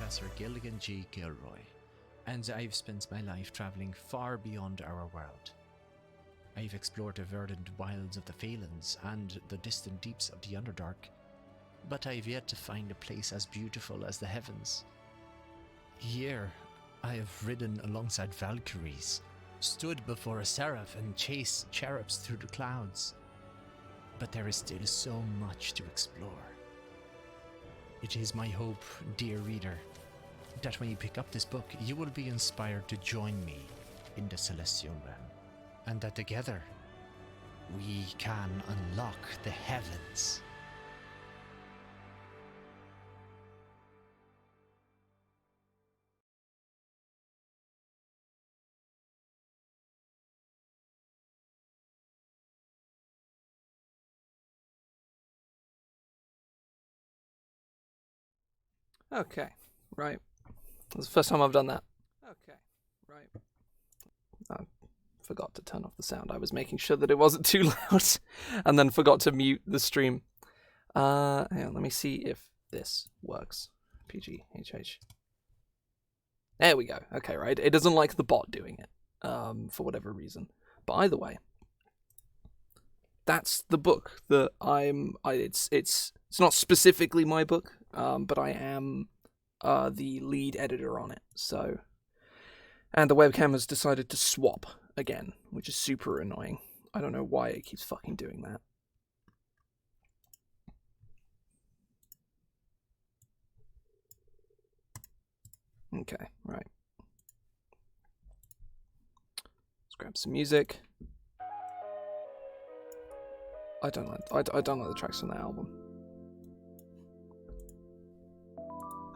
Professor Gilligan G. Gilroy, and I've spent my life travelling far beyond our world. I've explored the verdant wilds of the Phalans and the distant deeps of the Underdark, but I've yet to find a place as beautiful as the heavens. Here, I have ridden alongside Valkyries, stood before a seraph and chased cherubs through the clouds. But there is still so much to explore. It is my hope, dear reader, that when you pick up this book, you will be inspired to join me in the Celestial Realm, and that together, we can unlock the heavens. Okay, right. That's the first time I've done that. Okay, right. I forgot to turn off the sound. I was making sure that it wasn't too loud, and then forgot to mute the stream. Hang on, let me see if this works. PGHH. There we go. Okay, right. It doesn't like the bot doing it, for whatever reason. But either way, that's the book that it's not specifically my book. But I am the lead editor on it, so... And the webcam has decided to swap again, which is super annoying. I don't know why it keeps fucking doing that. Okay, right. Let's grab some music. I don't like the tracks from that album.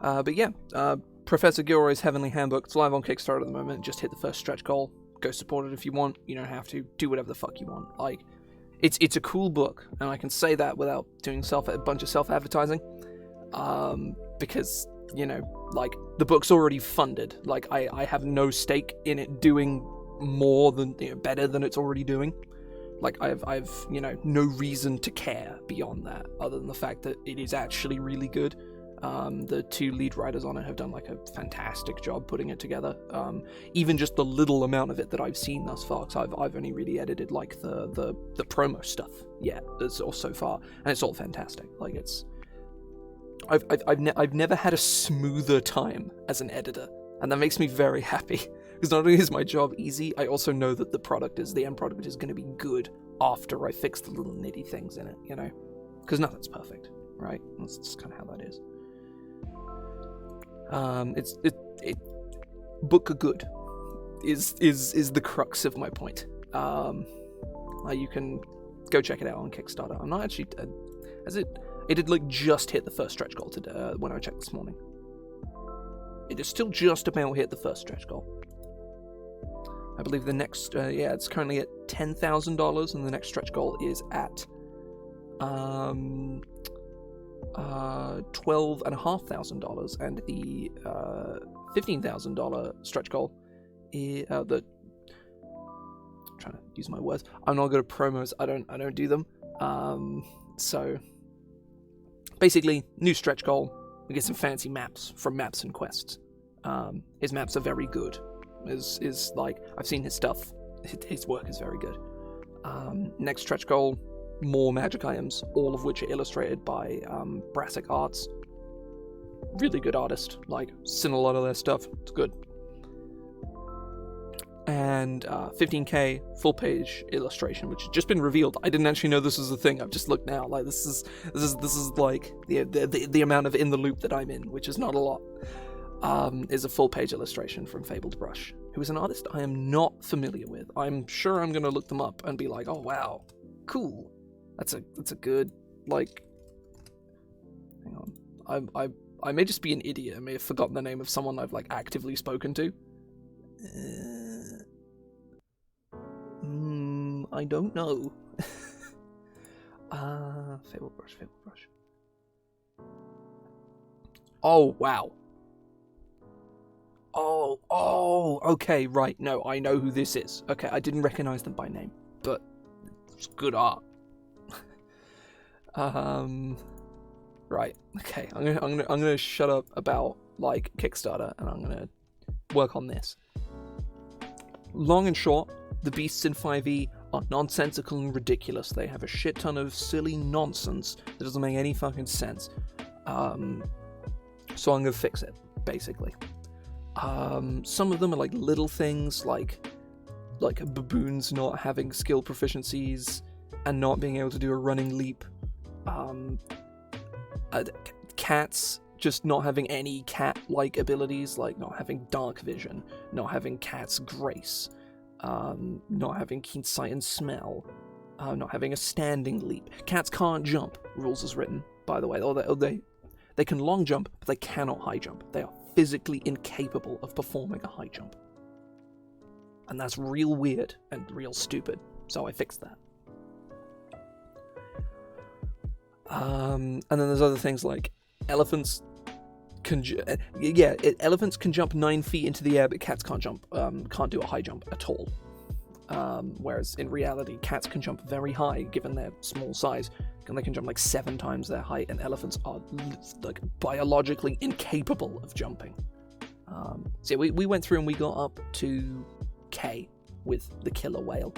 But yeah, Professor Gilroy's Heavenly Handbook, it's live on Kickstarter at the moment. Just hit the first stretch goal. Go support it if you want. You don't have to. Do whatever the fuck you want. Like, it's a cool book, and I can say that without doing a bunch of self-advertising. Because, you know, like, the book's already funded. Like, I have no stake in it doing more than, you know, better than it's already doing. Like, I've you know, no reason to care beyond that, other than the fact that it is actually really good. The two lead writers on it have done like a fantastic job putting it together. Even just the little amount of it that I've seen thus far, because I've only really edited like the promo stuff yet, so far, and it's all fantastic. Like I've never had a smoother time as an editor, and that makes me very happy. Because not only is my job easy, I also know that the end product is going to be good after I fix the little nitty things in it, you know? Because nothing's perfect, right? That's just kind of how that is. Book good is the crux of my point. You can go check it out on Kickstarter. I'm not actually it did like just hit the first stretch goal today when I checked this morning. It is still just about hit the first stretch goal. I believe the next it's currently at $10,000, and the next stretch goal is at $12,500, and the $15,000 stretch goal is I'm trying to use my words. I'm not good at promos. I don't do them. So basically, new stretch goal. We get some fancy maps from Maps and Quests. His maps are very good. Is like, I've seen his stuff. His work is very good. Next stretch goal, more magic items, all of which are illustrated by Brassic Arts. Really good artist. Like, seen a lot of their stuff. It's good. And 15K full page illustration, which has just been revealed. I didn't actually know this was a thing. I've just looked now. Like, this is like the amount of in the loop that I'm in, which is not a lot. Is a full page illustration from Fabled Brush, who is an artist I am not familiar with. I'm sure I'm gonna look them up and be like, oh wow, cool. That's a good, like, hang on. I may just be an idiot. I may have forgotten the name of someone I've like actively spoken to. I don't know. Fabled Brush. Oh wow. Oh, okay, right. No, I know who this is. Okay, I didn't recognize them by name, but it's good art. Right. Okay, I'm gonna shut up about like Kickstarter, and I'm gonna work on this. Long and short, the beasts in 5e are nonsensical and ridiculous. They have a shit ton of silly nonsense that doesn't make any fucking sense. So I'm gonna fix it, basically. Some of them are like little things, like baboons not having skill proficiencies and not being able to do a running leap. Cats just not having any cat-like abilities, like not having dark vision, not having cat's grace, not having keen sight and smell, not having a standing leap. Cats can't jump, rules as written, by the way. They can long jump, but they cannot high jump. They are physically incapable of performing a high jump. And that's real weird and real stupid, so I fixed that. And then there's other things like elephants can elephants can jump 9 feet into the air, but cats can't do a high jump at all. Whereas in reality, cats can jump very high given their small size, and they can jump like 7 times their height, and elephants are like biologically incapable of jumping. So we went through and we got up to K with the killer whale.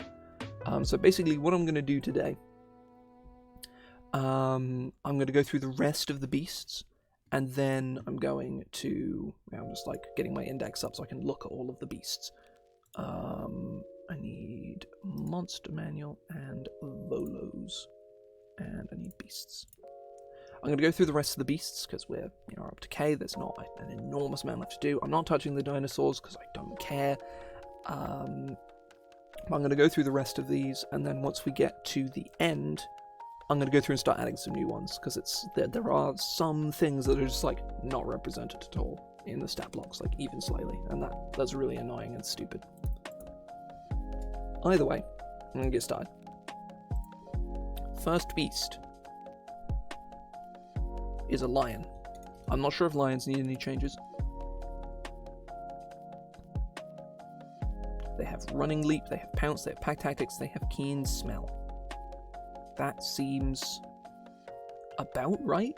So basically what I'm going to do today, I'm going to go through the rest of the beasts, and then I'm going to, I'm just like getting my index up so I can look at all of the beasts. I need monster manual and Volos, and I need beasts. I'm going to go through the rest of the beasts because we're up to K. There's not an enormous amount left to do. I'm not touching the dinosaurs because I don't care. I'm going to go through the rest of these, and then once we get to the end, I'm going to go through and start adding some new ones, because there are some things that are just like not represented at all in the stat blocks, like even slightly, and that's really annoying and stupid. Either way, I'm going to get started. First beast is a lion. I'm not sure if lions need any changes. They have running leap, they have pounce, they have pack tactics, they have keen smell. That seems about right.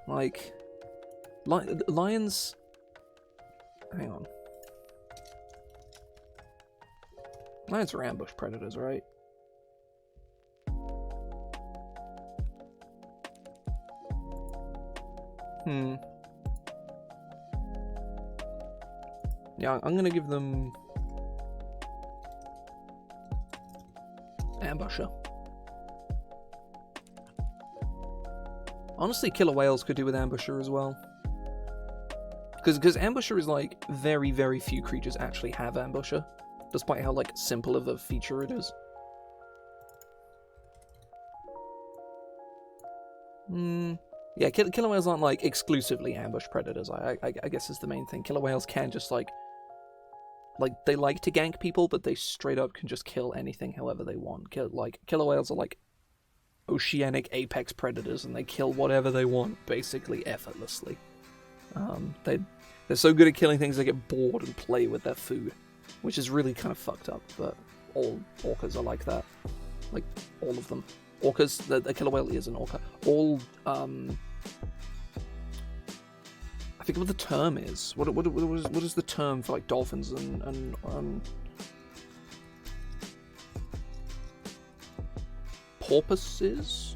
Like, lions... Hang on. Lions are ambush predators, right? Yeah, I'm gonna give them ambusher. Honestly, killer whales could do with ambusher as well. Because ambusher is like very, very few creatures actually have ambusher, despite how like simple of a feature it is. Yeah, killer whales aren't like exclusively ambush predators. I guess is the main thing. Killer whales can just like they like to gank people, but they straight up can just kill anything however they want. Killer whales are like oceanic apex predators, and they kill whatever they want basically effortlessly. They're so good at killing things they get bored and play with their food, which is really kind of fucked up. But all orcas are like that, like all of them. Orcas, the killer whale is an orca. All I forget what the term is. What is the term for like dolphins and porpoises?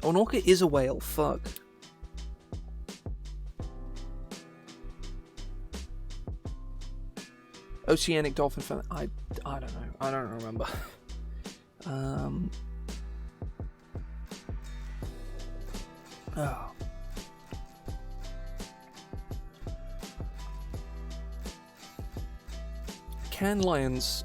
Oh, an orca is a whale. Fuck. Oceanic dolphin family. I don't know. I don't remember. Oh. Can lions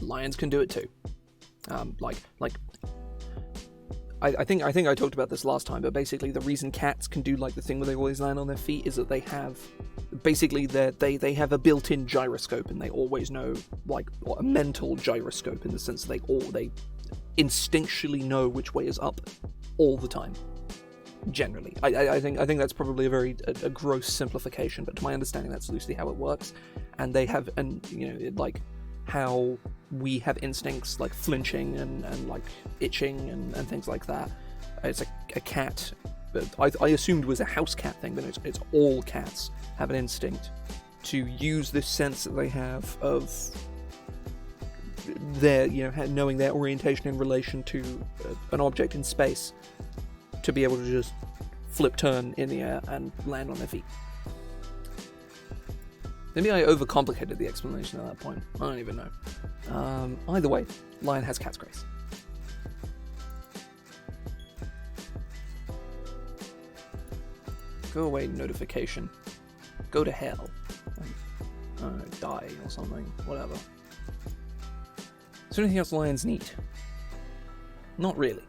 lions can do it too. I think I talked about this last time, but basically the reason cats can do like the thing where they always land on their feet is that they have basically they have a built-in gyroscope, and they always know, like, a mental gyroscope in the sense that they instinctually know which way is up all the time. Generally, I think that's probably a gross simplification, but to my understanding, that's loosely how it works. And they have, and like how we have instincts like flinching and like itching and things like that. It's a cat. I assumed was a house cat thing, but it's all cats have an instinct to use this sense that they have of their, knowing their orientation in relation to an object in space, to be able to just flip turn in the air and land on their feet. Maybe I overcomplicated the explanation at that point. I don't even know. Either way, lion has cat's grace. Go away notification. Go to hell. Die or something. Whatever. Is there anything else lions need? Not really.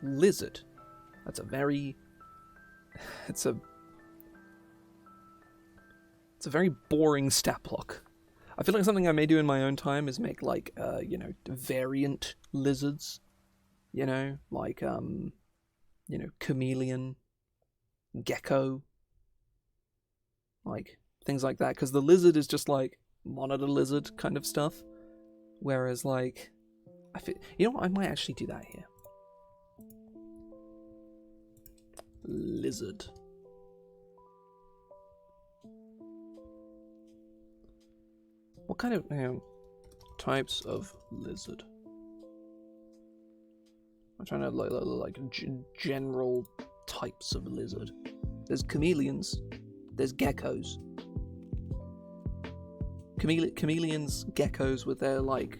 Lizard. That's a very... It's a very boring stat block. I feel like something I may do in my own time is make, like, variant lizards. Like, chameleon, gecko, like, things like that. Because the lizard is just, like, monitor lizard kind of stuff. Whereas, like, I feel... I might actually do that here. Lizard. What kind of types of lizard? I'm trying to like general types of lizard. There's chameleons. There's geckos. Chameleons, geckos with their like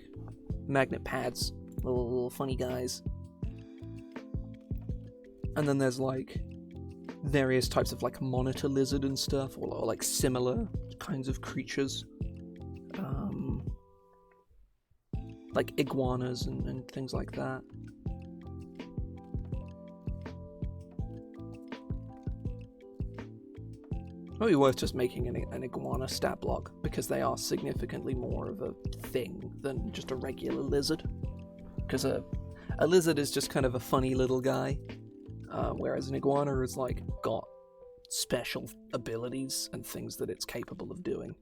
magnet pads, little funny guys. And then there's like various types of like monitor lizard and stuff, or like similar kinds of creatures. Like iguanas and things like that. Probably worth just making an iguana stat block, because they are significantly more of a thing than just a regular lizard. Because a lizard is just kind of a funny little guy, whereas an iguana is like got special abilities and things that it's capable of doing.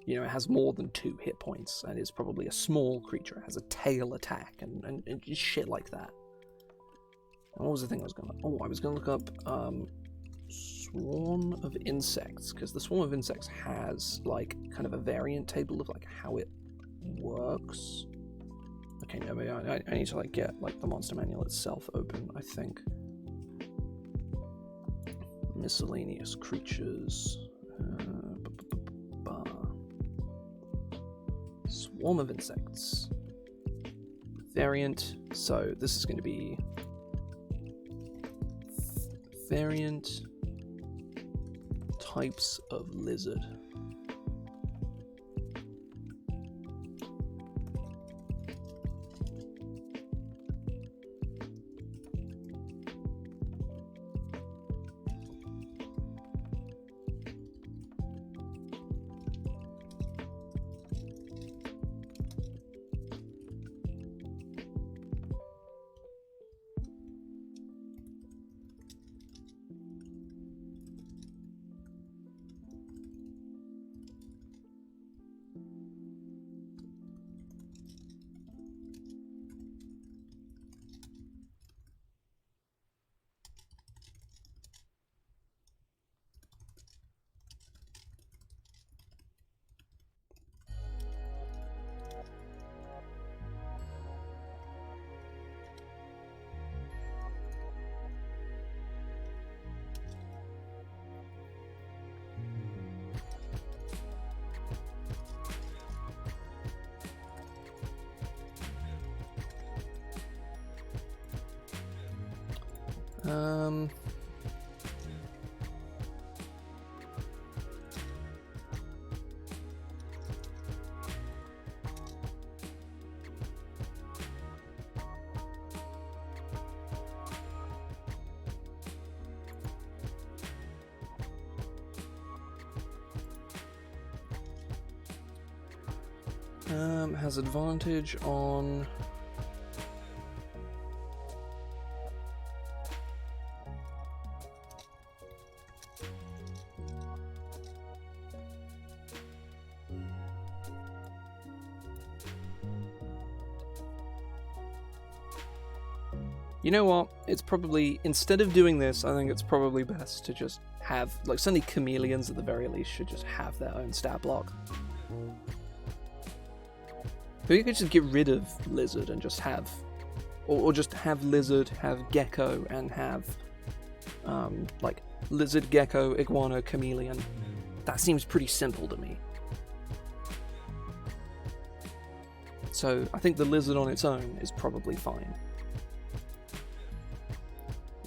It has more than 2 hit points and is probably a small creature. It has a tail attack and shit like that. And what was the thing I was going to... Oh, I was going to look up swarm of insects, because the swarm of insects has like kind of a variant table of like how it works. Okay, no, maybe I need to like get like the monster manual itself open, I think. Miscellaneous creatures. Swarm of insects. Variant. So this is going to be variant types of lizard. Has advantage on... You know what? It's probably, instead of doing this, I think it's probably best to just have, like, certainly chameleons at the very least should just have their own stat block. But you could just get rid of lizard and just have, or just have lizard, have gecko, and have, like, lizard, gecko, iguana, chameleon. That seems pretty simple to me. So I think the lizard on its own is probably fine.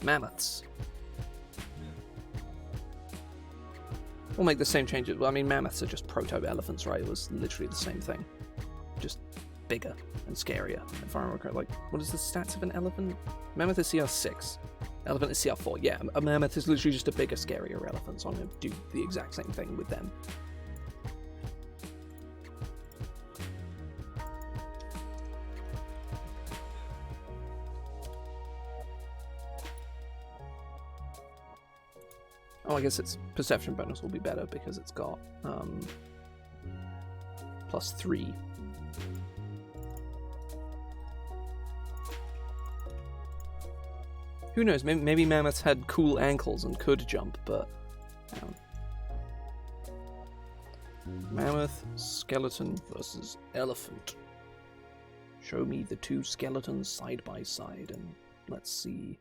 Mammoths. We'll make the same changes. Well, I mean, mammoths are just proto-elephants, right? It was literally the same thing. Just bigger and scarier, if I remember correctly. Like, what is the stats of an elephant? Mammoth is CR6. Elephant is CR4. Yeah, a mammoth is literally just a bigger, scarier elephant, so I'm going to do the exact same thing with them. Oh, I guess its perception bonus will be better because it's got +3. Who knows? Maybe mammoths had cool ankles and could jump, but Mammoth skeleton versus elephant. Show me the two skeletons side by side, and let's see.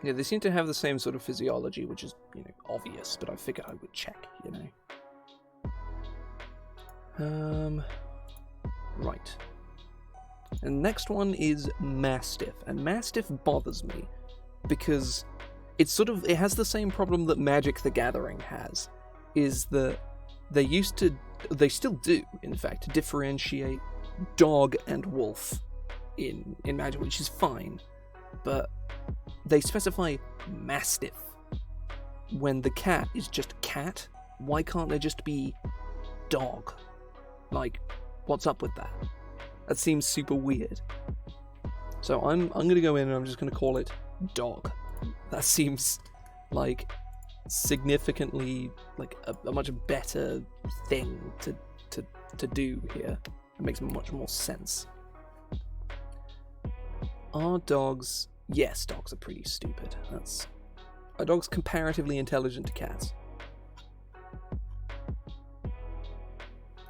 Yeah, they seem to have the same sort of physiology, which is, you know, obvious, but I figured I would check, you know. Right. And next one is Mastiff, and Mastiff bothers me because it has the same problem that Magic the Gathering has, is that they still do, in fact, differentiate dog and wolf in Magic, which is fine, but they specify Mastiff when the cat is just cat. Why can't they just be dog? Like, what's up with that? That seems super weird. So I'm gonna go in and I'm just gonna call it dog. That seems like significantly like a much better thing to do here. It makes much more sense. Are dogs... Yes, dogs are pretty stupid. Are dogs comparatively intelligent to cats?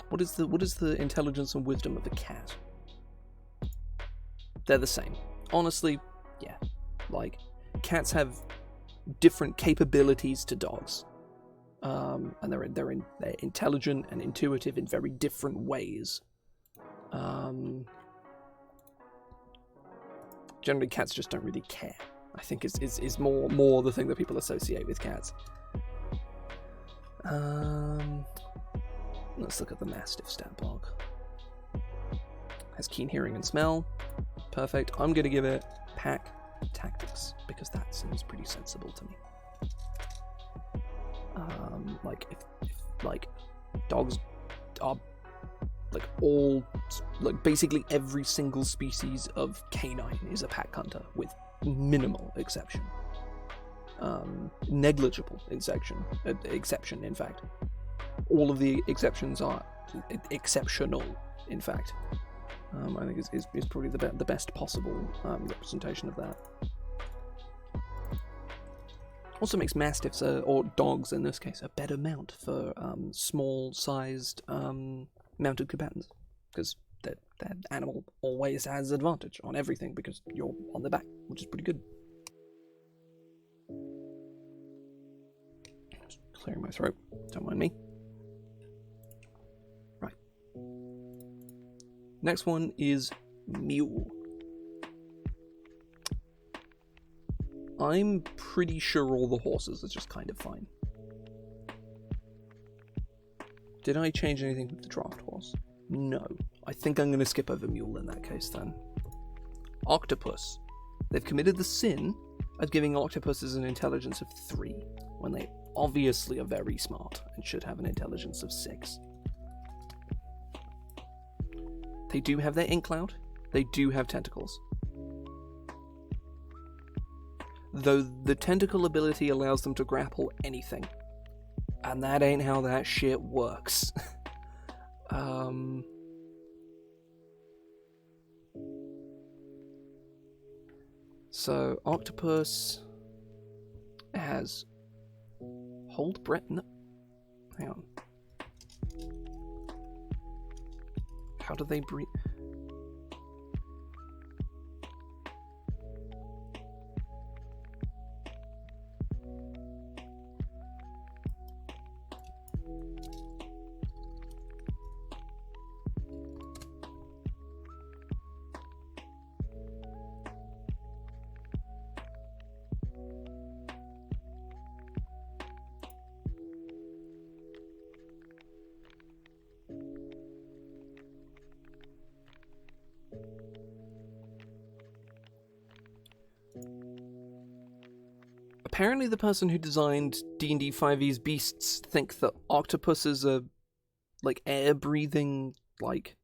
What is the intelligence and wisdom of a cat? They're the same. Honestly, yeah. Like, cats have different capabilities to dogs. And they're intelligent and intuitive in very different ways. Generally, cats just don't really care. I think is more the thing that people associate with cats. Let's look at the Mastiff stat block. Has keen hearing and smell. Perfect. I'm going to give it pack tactics because that seems pretty sensible to me. Like if like dogs are like all, like basically every single species of canine is a pack hunter with minimal exception. Negligible exception, in fact. All of the exceptions are exceptional, in fact. I think is probably the best possible representation of that. Also makes mastiffs, or dogs in this case, a better mount for small-sized mounted combatants, because that animal always has advantage on everything because you're on the back, which is pretty good. Just clearing my throat, don't mind me. Right. Next one is Mule. I'm pretty sure all the horses are just kind of fine. Did I change anything with the draft horse? No. I think I'm going to skip over Mule in that case then. Octopus. They've committed the sin of giving octopuses an intelligence of 3, when they obviously are very smart and should have an intelligence of 6. They do have their ink cloud. They do have tentacles. Though the tentacle ability allows them to grapple anything. And that ain't how that shit works. So, Octopus has hold breath. No. Hang on. How do they breathe? Apparently the person who designed D&D 5e's beasts think that octopuses are, like, air-breathing, like...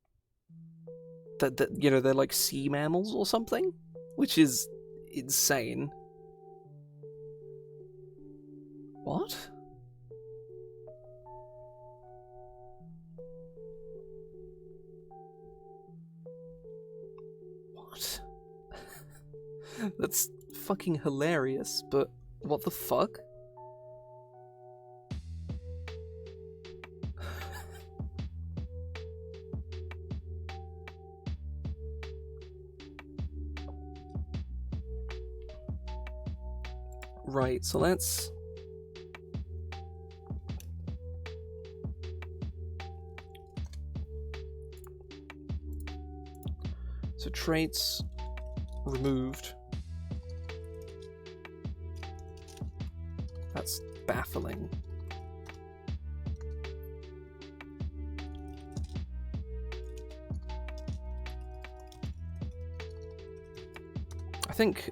That you know, they're like sea mammals or something? Which is insane. What? What? That's fucking hilarious, but... What the fuck? Right, so let's... So traits removed. That's baffling. I think,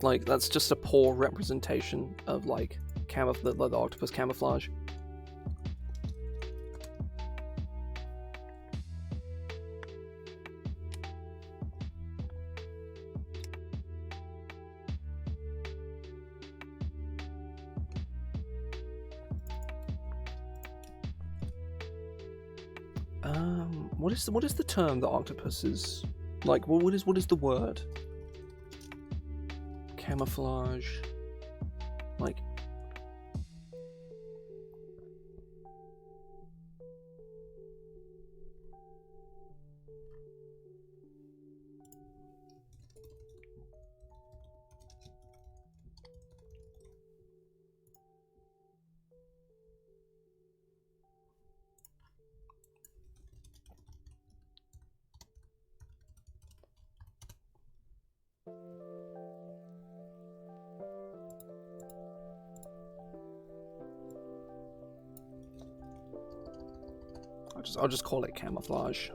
like, that's just a poor representation of, like, the octopus camouflage. What is the term that octopus is like? What is the word? Camouflage, like. I'll just call it camouflage.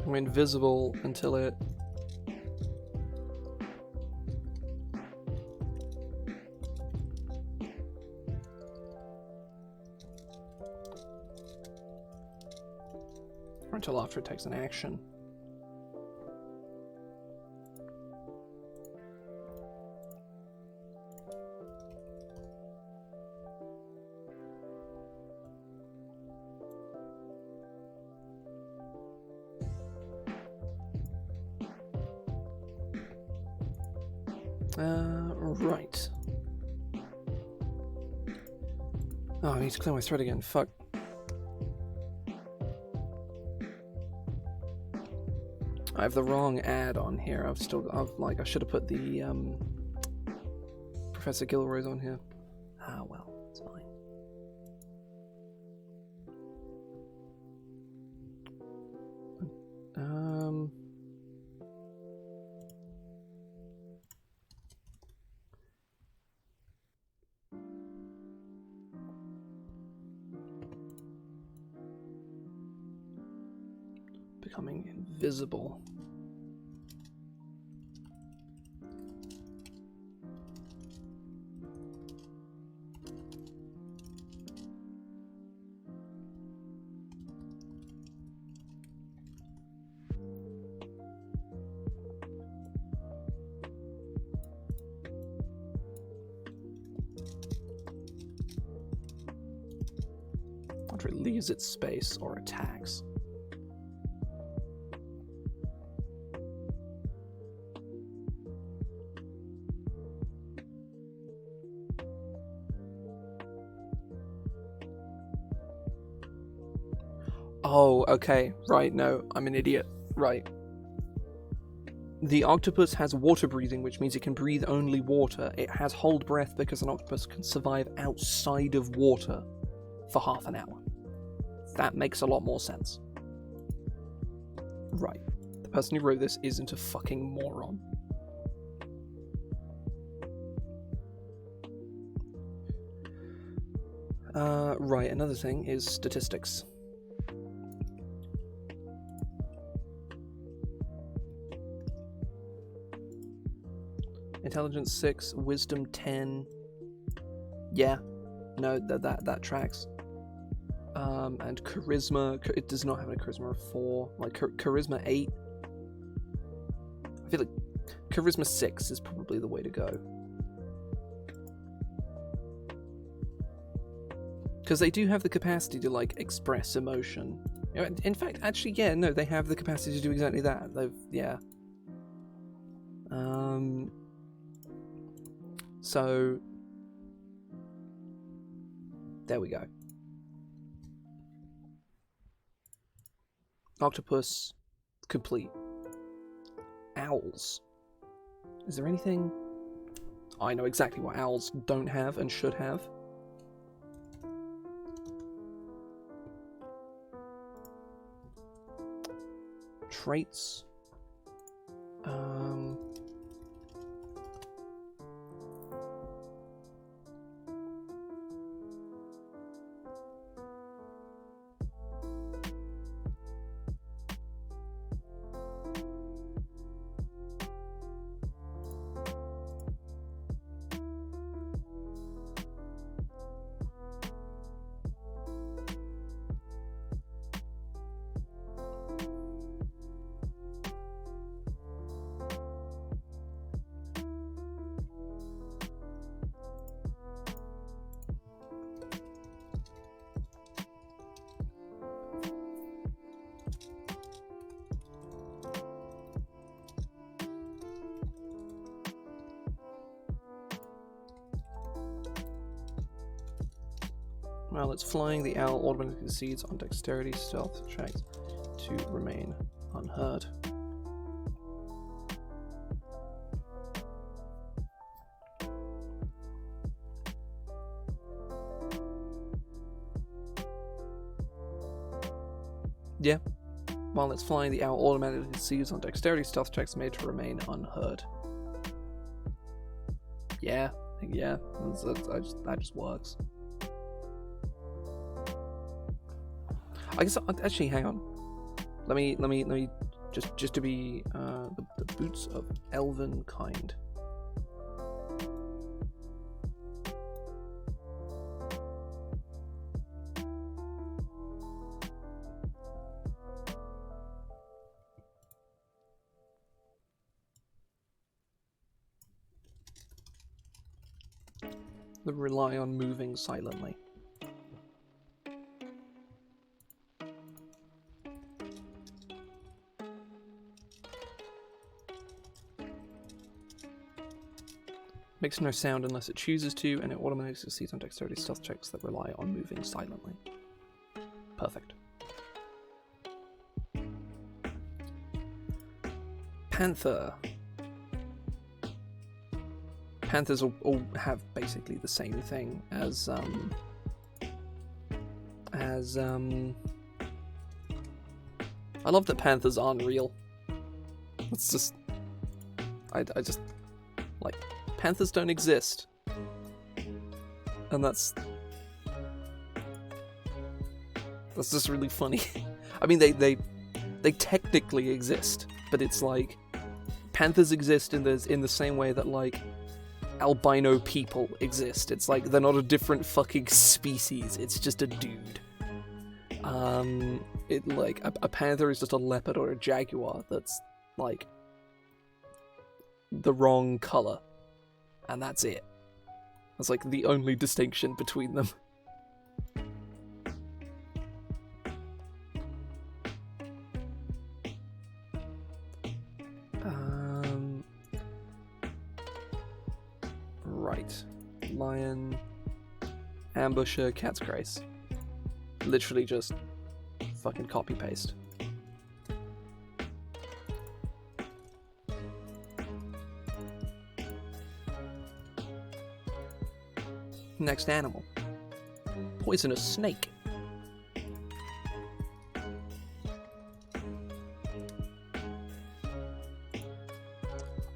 I'm invisible until it... or until after it takes an action. Right. Oh, I need to clear my thread again. Fuck. I have the wrong ad on here. I should have put the Professor Gilroy's on here. Ah, well, it's fine. becoming invisible. After it leaves its space or attacks. Oh, okay. Right, no, I'm an idiot. Right. The octopus has water breathing, which means it can breathe only water. It has hold breath because an octopus can survive outside of water for half an hour. That makes a lot more sense. Right. The person who wrote this isn't a fucking moron. Right, another thing is statistics. Intelligence 6, wisdom 10. Yeah, no, that tracks. And charisma, it does not have a charisma of 4. Like charisma 8. I feel like charisma 6 is probably the way to go. Because they do have the capacity to like express emotion. In fact, actually, yeah, no, they have the capacity to do exactly that. Yeah. So there we go. Octopus complete. Owls. Is there anything? I know exactly what owls don't have and should have. Traits. While it's flying, the owl automatically succeeds on dexterity stealth checks to remain unheard. Yeah. While it's flying, the owl automatically succeeds on dexterity stealth checks made to remain unheard. Yeah. That just works. I guess actually, hang on. Let me just to be the boots of elven kind. That rely on moving silently. Makes no sound unless it chooses to, and it automatically succeeds on dexterity stealth checks that rely on moving silently. Perfect. Panther. Panthers all have basically the same thing as I love that panthers aren't real. It's just I just like panthers don't exist. And that's just really funny. I mean they they technically exist, but it's like panthers exist in the same way that like albino people exist. It's like they're not a different fucking species. It's just a dude. It like a panther is just a leopard or a jaguar that's like the wrong color, and that's it. That's like the only distinction between them. Right. Lion, ambusher, cat's grace. Literally just fucking copy paste. Next animal. Poisonous snake.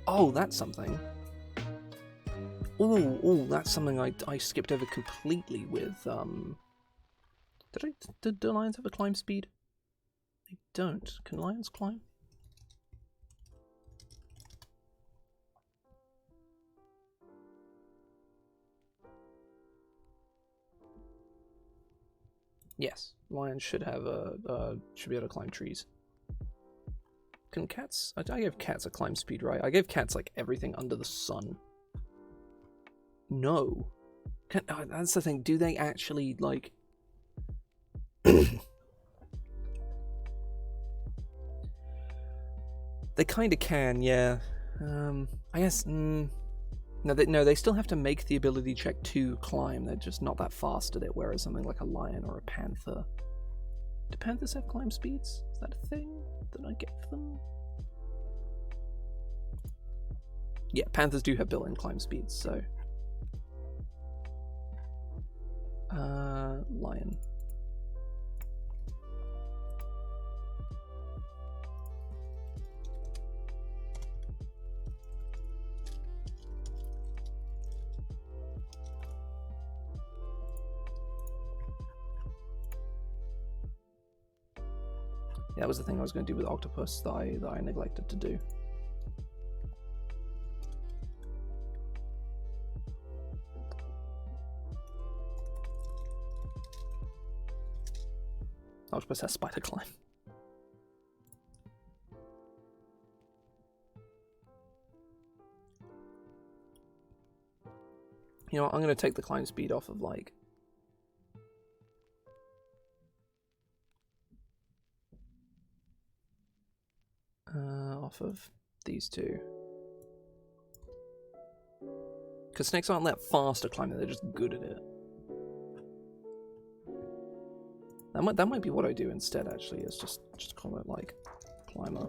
Oh, that's something. Ooh, that's something I skipped over completely with, Did lions have a climb speed? They don't. Can lions climb? Yes, lions should have should be able to climb trees. Can cats? I gave cats a climb speed, right? I gave cats like everything under the sun. No. That's the thing. Do they actually like? They kind of can, yeah. I guess. No, they still have to make the ability check to climb. They're just not that fast at it. Whereas something like a lion or a panther. Do panthers have climb speeds? Is that a thing that I get for them? Yeah, panthers do have built-in climb speeds. So, lion. Yeah, that was the thing I was going to do with Octopus that I neglected to do. Octopus has spider climb. You know what, I'm going to take the climb speed off of like... off of these two. Because snakes aren't that fast at climbing, they're just good at it. That might be what I do instead, actually, is just call it like climber.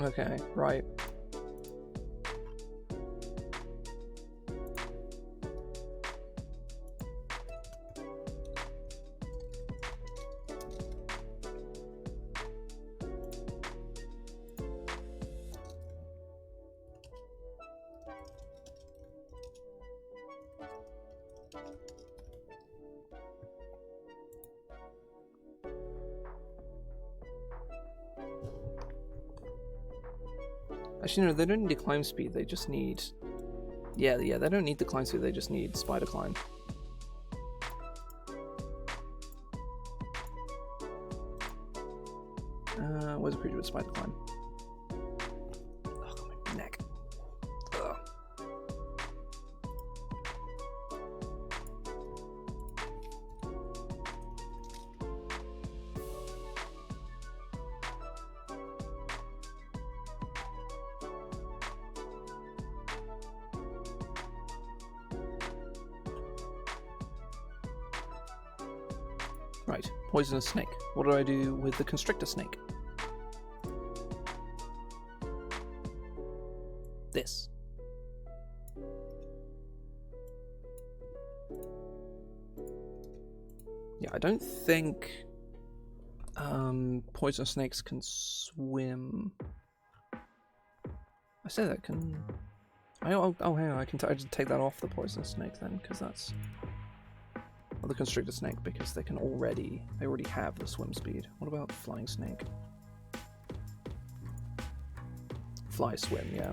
Okay, right. Actually, no, they don't need climb speed, they just need... Yeah, they don't need the climb speed, they just need spider climb. Where's a creature with spider climb? Oh, God, my neck. Ugh. Right, poisonous snake. What do I do with the constrictor snake? This. Yeah, I don't think poisonous snakes can swim. I say that can. Hang on. I can just take that off the poisonous snake then, because that's. Or the constrictor snake, because they already have the swim speed. What about flying snake? Fly swim, yeah.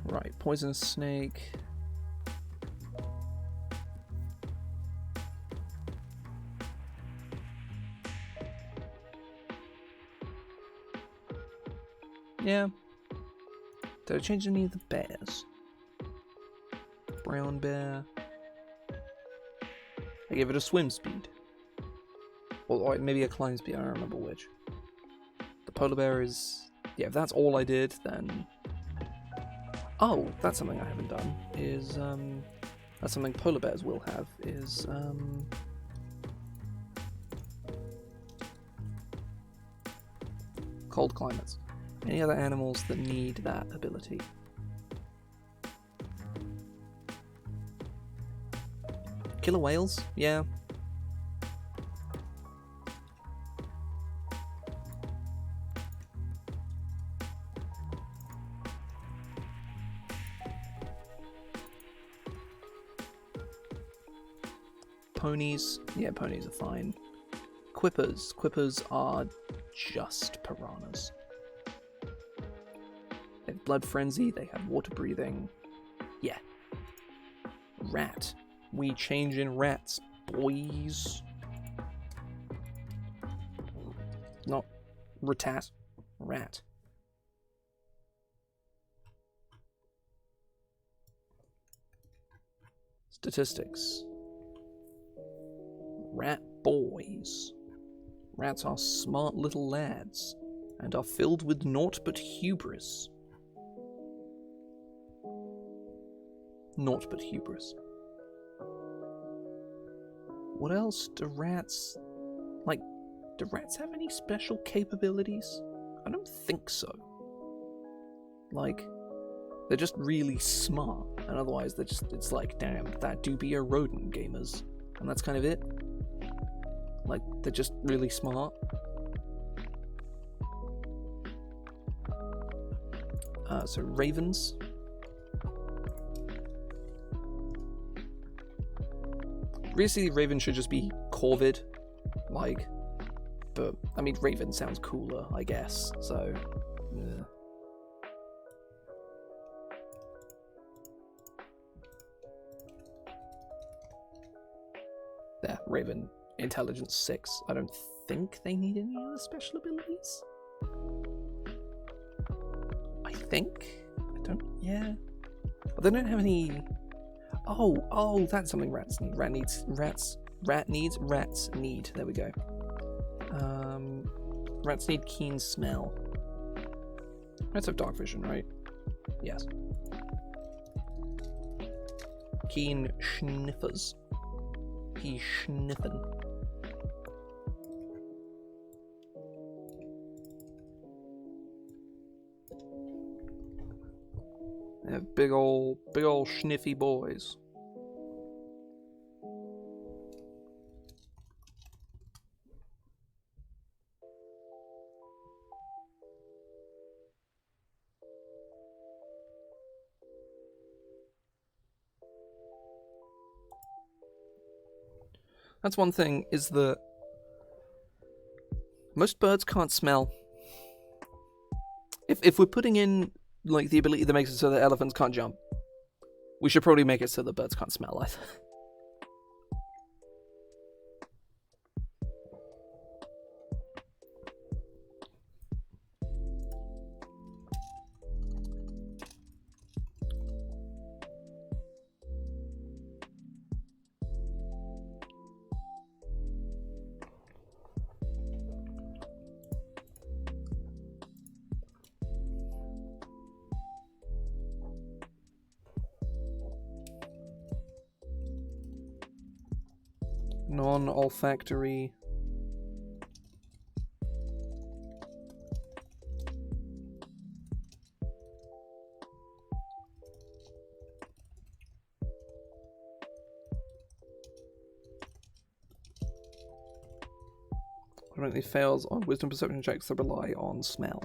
Right, poisonous snake. Yeah. Did I change any of the bears? Brown bear. I gave it a swim speed. Or maybe a climb speed, I don't remember which. The polar bear is... Yeah, if that's all I did, then... Oh, that's something I haven't done, is, that's something polar bears will have, is, cold climates. Any other animals that need that ability? Killer whales? Yeah. Ponies? Yeah, ponies are fine. Quippers. Quippers are just piranhas. They have blood frenzy, they have water breathing. Yeah. Rat. We change in rats, boys. Not ratat. Rat. Statistics. Rat boys. Rats are smart little lads, and are filled with naught but hubris. Naught but hubris. What else do rats... Like, do rats have any special capabilities? I don't think so. Like, they're just really smart, and otherwise they're just... It's like, damn, that do be a rodent, gamers. And that's kind of it. Like, they're just really smart. So ravens. Basically, raven should just be corvid. Like, but, I mean, raven sounds cooler, I guess, so, yeah. There, raven. Intelligence 6. I don't think they need any other special abilities. I think? I don't... Yeah. Well, they don't have any... Oh, that's something rats need. Rats need. There we go. Rats need keen smell. Rats have dark vision, right? Yes. Keen sniffers. He's sniffing. They have big ol' sniffy boys. That's one thing, is that most birds can't smell. If we're putting in, like, the ability that makes it so that elephants can't jump, we should probably make it so that birds can't smell either. Non-olfactory. Automatically fails on wisdom perception checks that rely on smell.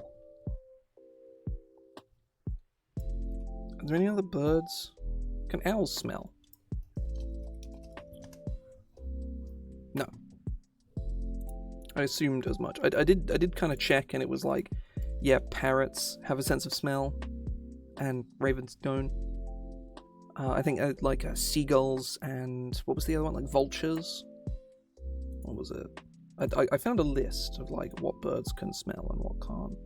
Are there any other birds? Can owls smell? No. I assumed as much. I did kind of check, and it was like, yeah, parrots have a sense of smell, and ravens don't. I think like seagulls and what was the other one? Like vultures. What was it? I found a list of like what birds can smell and what can't.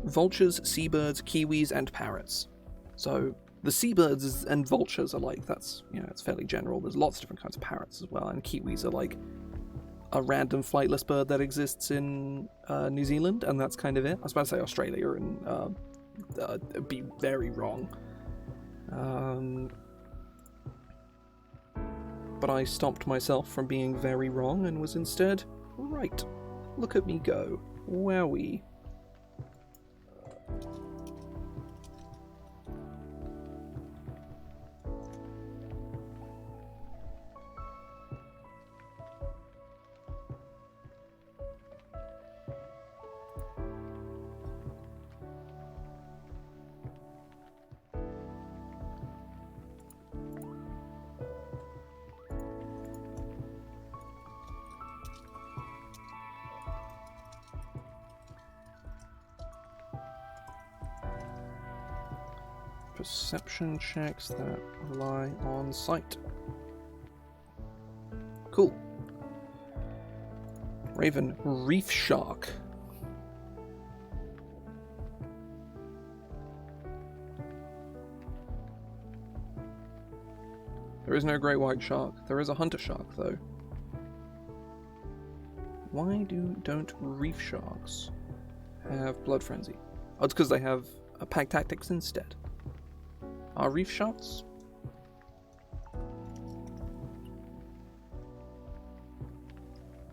Vultures, seabirds, kiwis, and parrots. So the seabirds and vultures are like, that's, you know, it's fairly general. There's lots of different kinds of parrots as well, and kiwis are like a random flightless bird that exists in New Zealand, and that's kind of it. I was about to say Australia and be very wrong. But I stopped myself from being very wrong and was instead right. Look at me go. Wowee. Perception checks that rely on sight. Cool. Raven, reef shark. There is no great white shark. There is a hunter shark, though. Why don't reef sharks have blood frenzy? Oh, it's because they have pack tactics instead. Are reef sharks?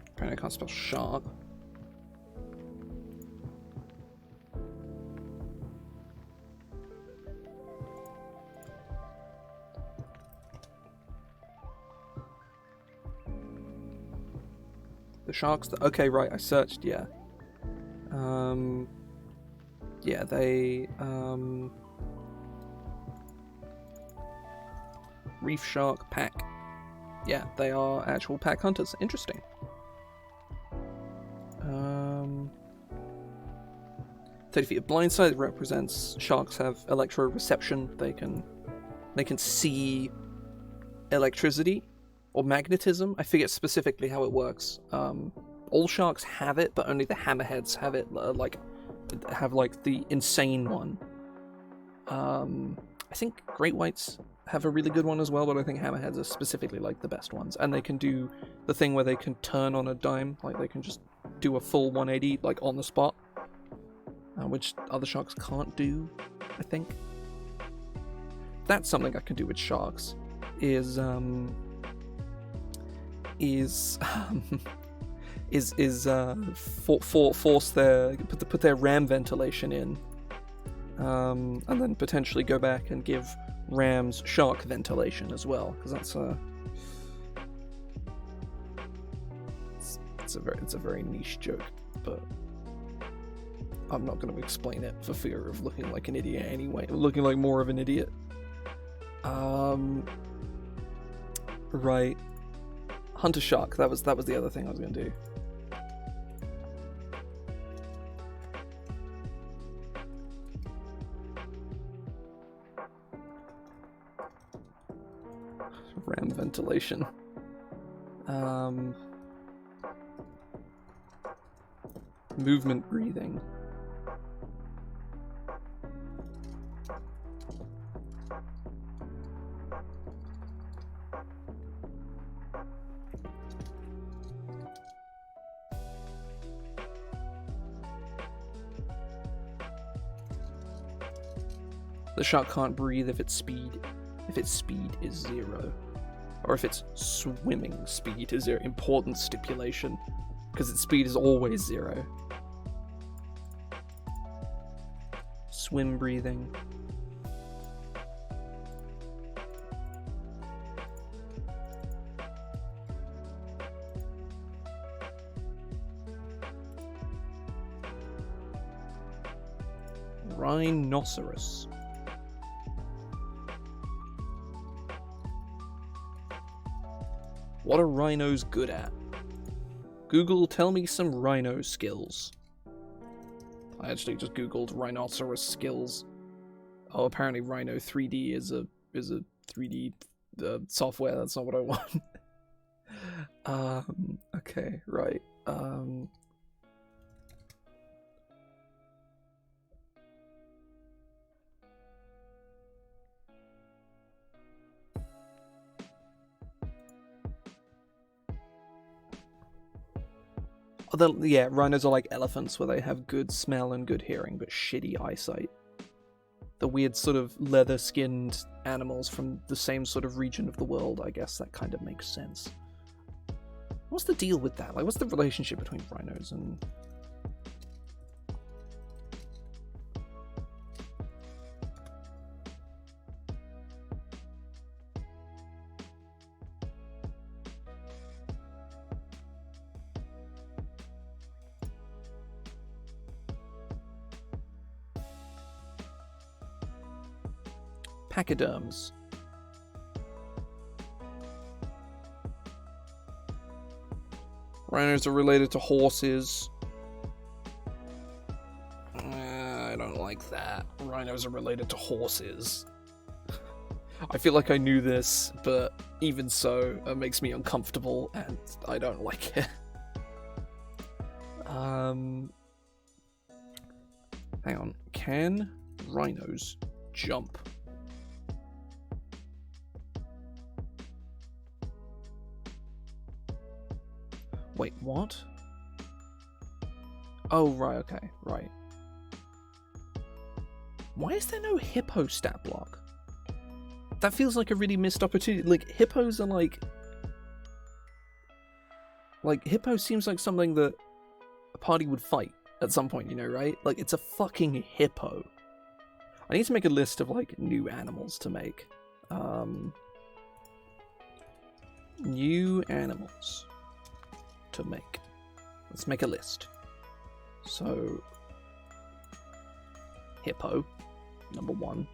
Apparently I can't spell shark. The sharks that, okay, right, I searched, yeah. Yeah, they, reef shark pack. Yeah, they are actual pack hunters. Interesting. 30 feet of blind sight represents sharks have electroreception. They can see electricity or magnetism. I forget specifically how it works. All sharks have it, but only the hammerheads have it. Have the insane one. I think great whites have a really good one as well, but I think hammerheads are specifically like the best ones, and they can do the thing where they can turn on a dime, like they can just do a full 180 like on the spot, which other sharks can't do. I think that's something I can do with sharks. Is force their put their ram ventilation in, and then potentially go back and give rams shark ventilation as well, because that's it's a very niche joke, but I'm not going to explain it for fear of looking like an idiot anyway, looking like more of an idiot. Right, hunter shark, that was the other thing I was going to do. Ram ventilation. Movement breathing. The shark can't breathe if its speed is 0. Or if its swimming speed is 0. Important stipulation. Because its speed is always 0. Swim breathing. Rhinoceros. What are rhinos good at? Google, tell me some rhino skills. I actually just googled rhinoceros skills. Oh, apparently Rhino 3D is a 3D software. That's not what I want. Okay, right. Yeah, rhinos are like elephants where they have good smell and good hearing, but shitty eyesight. The weird sort of leather-skinned animals from the same sort of region of the world, I guess that kind of makes sense. What's the deal with that? Like, what's the relationship between rhinos and... Pachyderms. Rhinos are related to horses. I don't like that. Rhinos are related to horses. I feel like I knew this, but even so, it makes me uncomfortable, and I don't like it. Hang on. Can rhinos jump? Wait, what? Oh, right, okay, right. Why is there no hippo stat block? That feels like a really missed opportunity. Like, hippos are like... Like, hippo seems like something that a party would fight at some point, you know, right? Like, it's a fucking hippo. I need to make a list of, like, new animals to make. New animals to make. Let's make a list. So, hippo, number 1.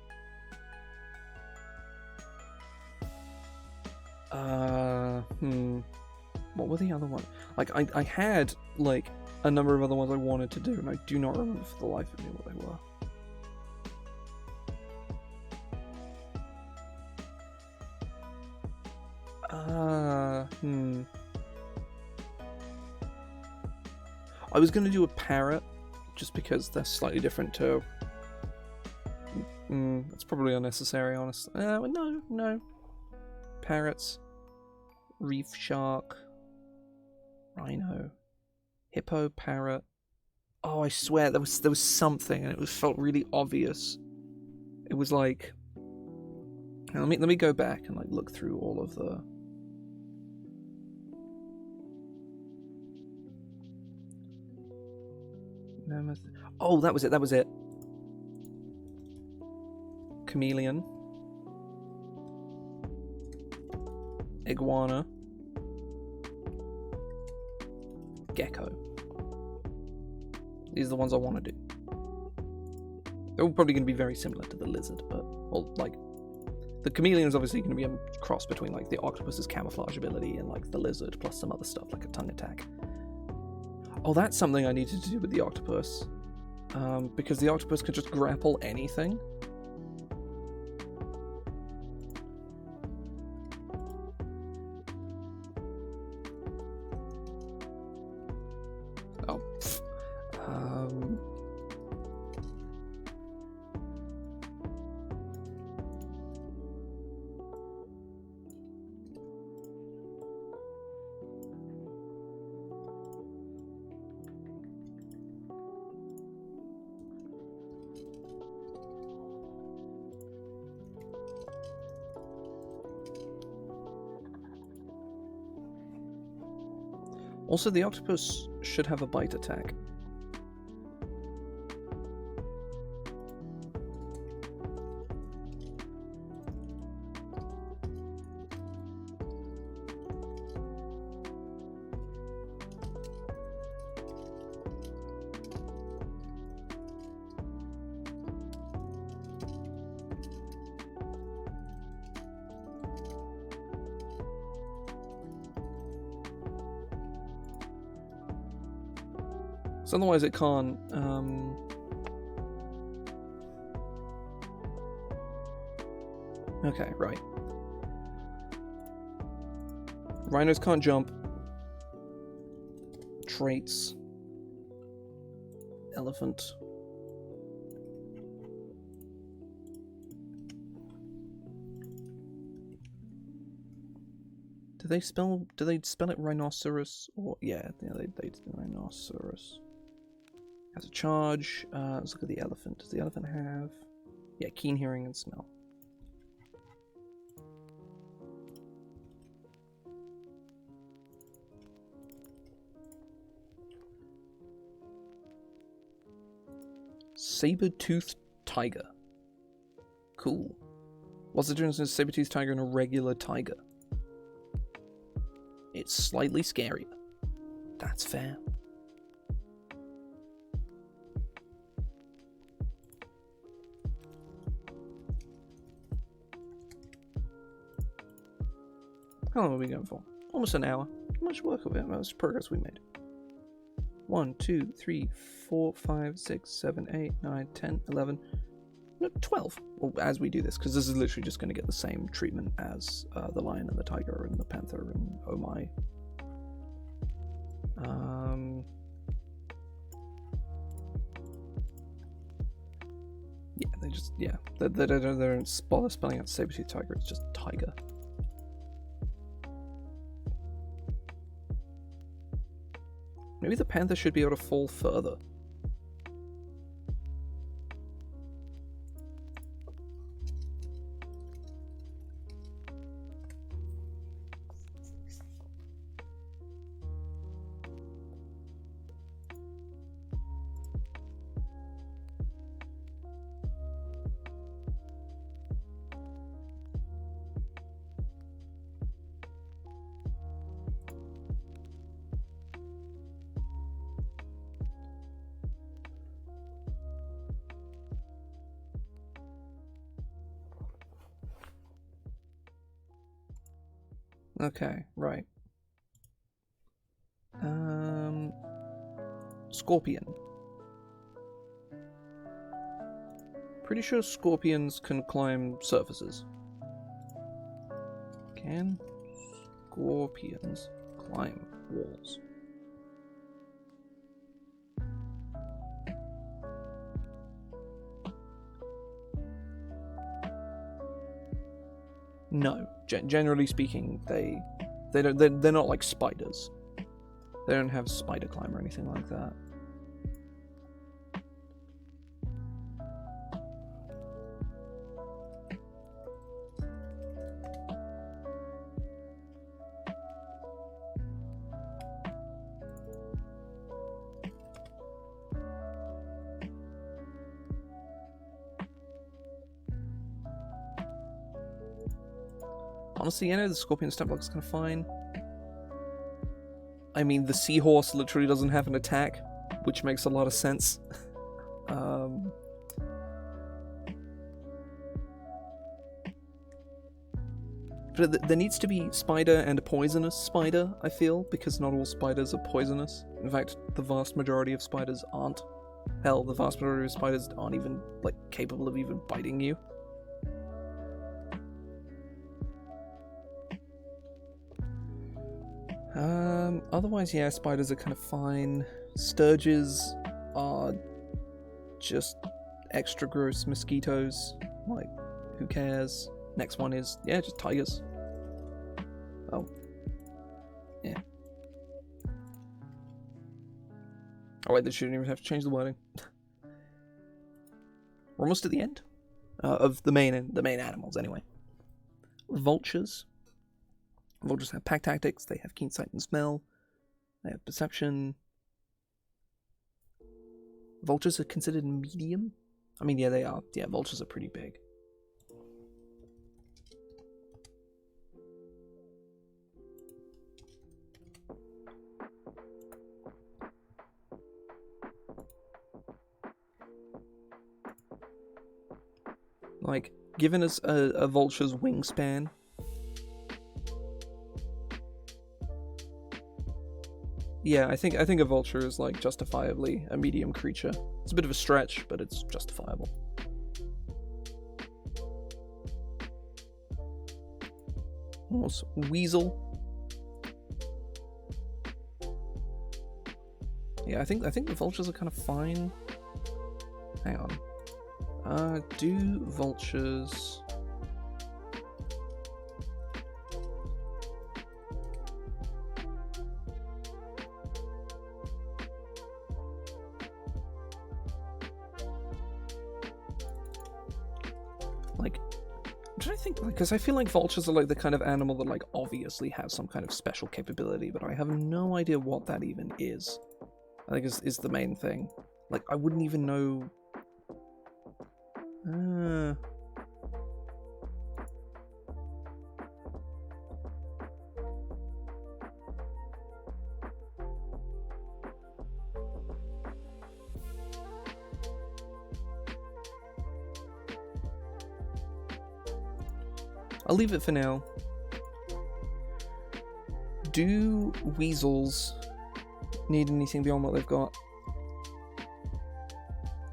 What were the other ones? Like, I had, like, a number of other ones I wanted to do, and I do not remember for the life of me what they were. I was going to do a parrot, just because they're slightly different too. It's probably unnecessary, honestly. No. Parrots. Reef shark. Rhino. Hippo, parrot. Oh, I swear, there was something, and it felt really obvious. It was like... Let me go back and like look through all of the... Mammoth. Oh, that was it. Chameleon. Iguana. Gecko. These are the ones I want to do. They're all probably going to be very similar to the lizard, but, well, like, the chameleon is obviously going to be a cross between, like, the octopus's camouflage ability and, like, the lizard, plus some other stuff, like a tongue attack. Oh, that's something I needed to do with the octopus. Because the octopus could just grapple anything. Oh. Also, the octopus should have a bite attack. So otherwise it can't, Okay, right. Rhinos can't jump. Traits. Elephant. Do they spell it rhinoceros? Or yeah, they do rhinoceros. Has a charge. Let's look at the elephant. Does the elephant have... Yeah, keen hearing and smell. Saber-toothed tiger. Cool. What's the difference between a saber-toothed tiger and a regular tiger? It's slightly scarier. That's fair. How long are we going for? Almost an hour. How much work of it? How much progress we made? 1, 2, 3, 4, 5, 6, 7, 8, 9, 10, 11, no, 12. Well, as we do this, because this is literally just going to get the same treatment as the lion and the tiger and the panther and oh my. Yeah, they just, yeah. They don't bother spelling out saber-tooth tiger, it's just tiger. Maybe the panther should be able to fall further. Okay, right. Scorpion. Pretty sure scorpions can climb surfaces. Can scorpions climb walls? No, generally speaking, they're not like spiders. They don't have spider climb or anything like that. Honestly, you know, the scorpion stuff looks kind of fine. I mean, the seahorse literally doesn't have an attack, which makes a lot of sense. But there needs to be spider and a poisonous spider, I feel, because not all spiders are poisonous. In fact, the vast majority of spiders aren't. Hell, the vast majority of spiders aren't even, like, capable of even biting you. Otherwise, yeah, spiders are kind of fine. Sturges are just extra gross mosquitoes. Like, who cares? Next one is, yeah, just tigers. Oh. Yeah. Oh wait, they shouldn't even have to change the wording. We're almost at the end of the main animals, anyway. Vultures. Vultures have pack tactics, they have keen sight and smell. They have perception. Vultures are considered medium? I mean, yeah, they are. Yeah, vultures are pretty big. Like, given us a vulture's wingspan, yeah, I think a vulture is like justifiably a medium creature. It's a bit of a stretch, but it's justifiable. Also, weasel. Yeah, I think the vultures are kind of fine. Hang on. Do vultures... Like, I'm trying to think, because I feel like vultures are like the kind of animal that like obviously has some kind of special capability, but I have no idea what that even is. I think is the main thing. Like, I wouldn't even know... I'll leave it for now. Do weasels need anything beyond what they've got?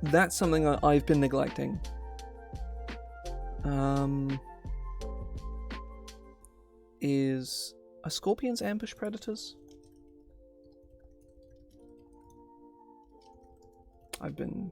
That's something I've been neglecting. Are scorpions ambush predators? I've been...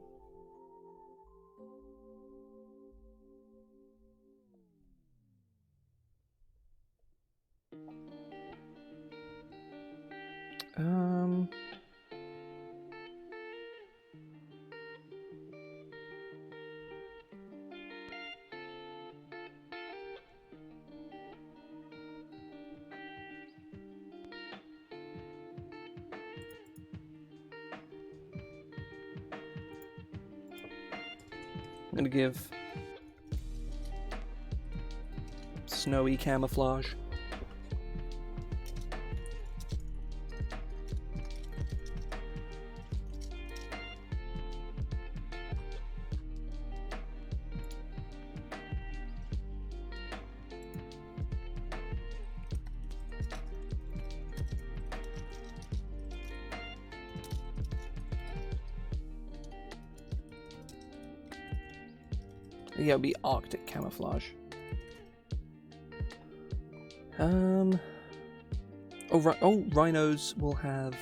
I'm gonna give snowy camouflage. Yeah, it'll be Arctic camouflage. Rhinos will have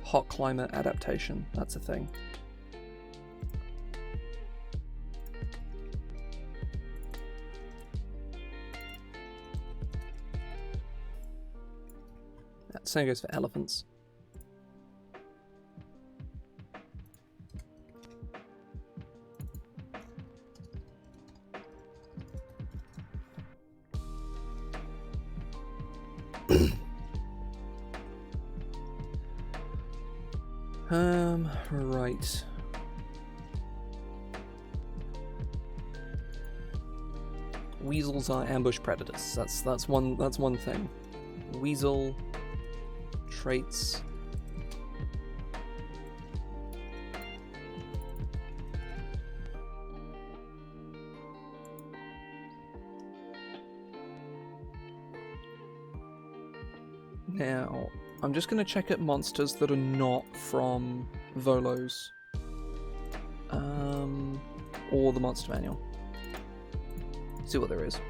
hot climate adaptation. That's a thing. That same goes for elephants. Right. Weasels are ambush predators. That's one thing. Weasel traits. Now, I'm just going to check at monsters that are not from Volos. Or the monster manual. See what there is.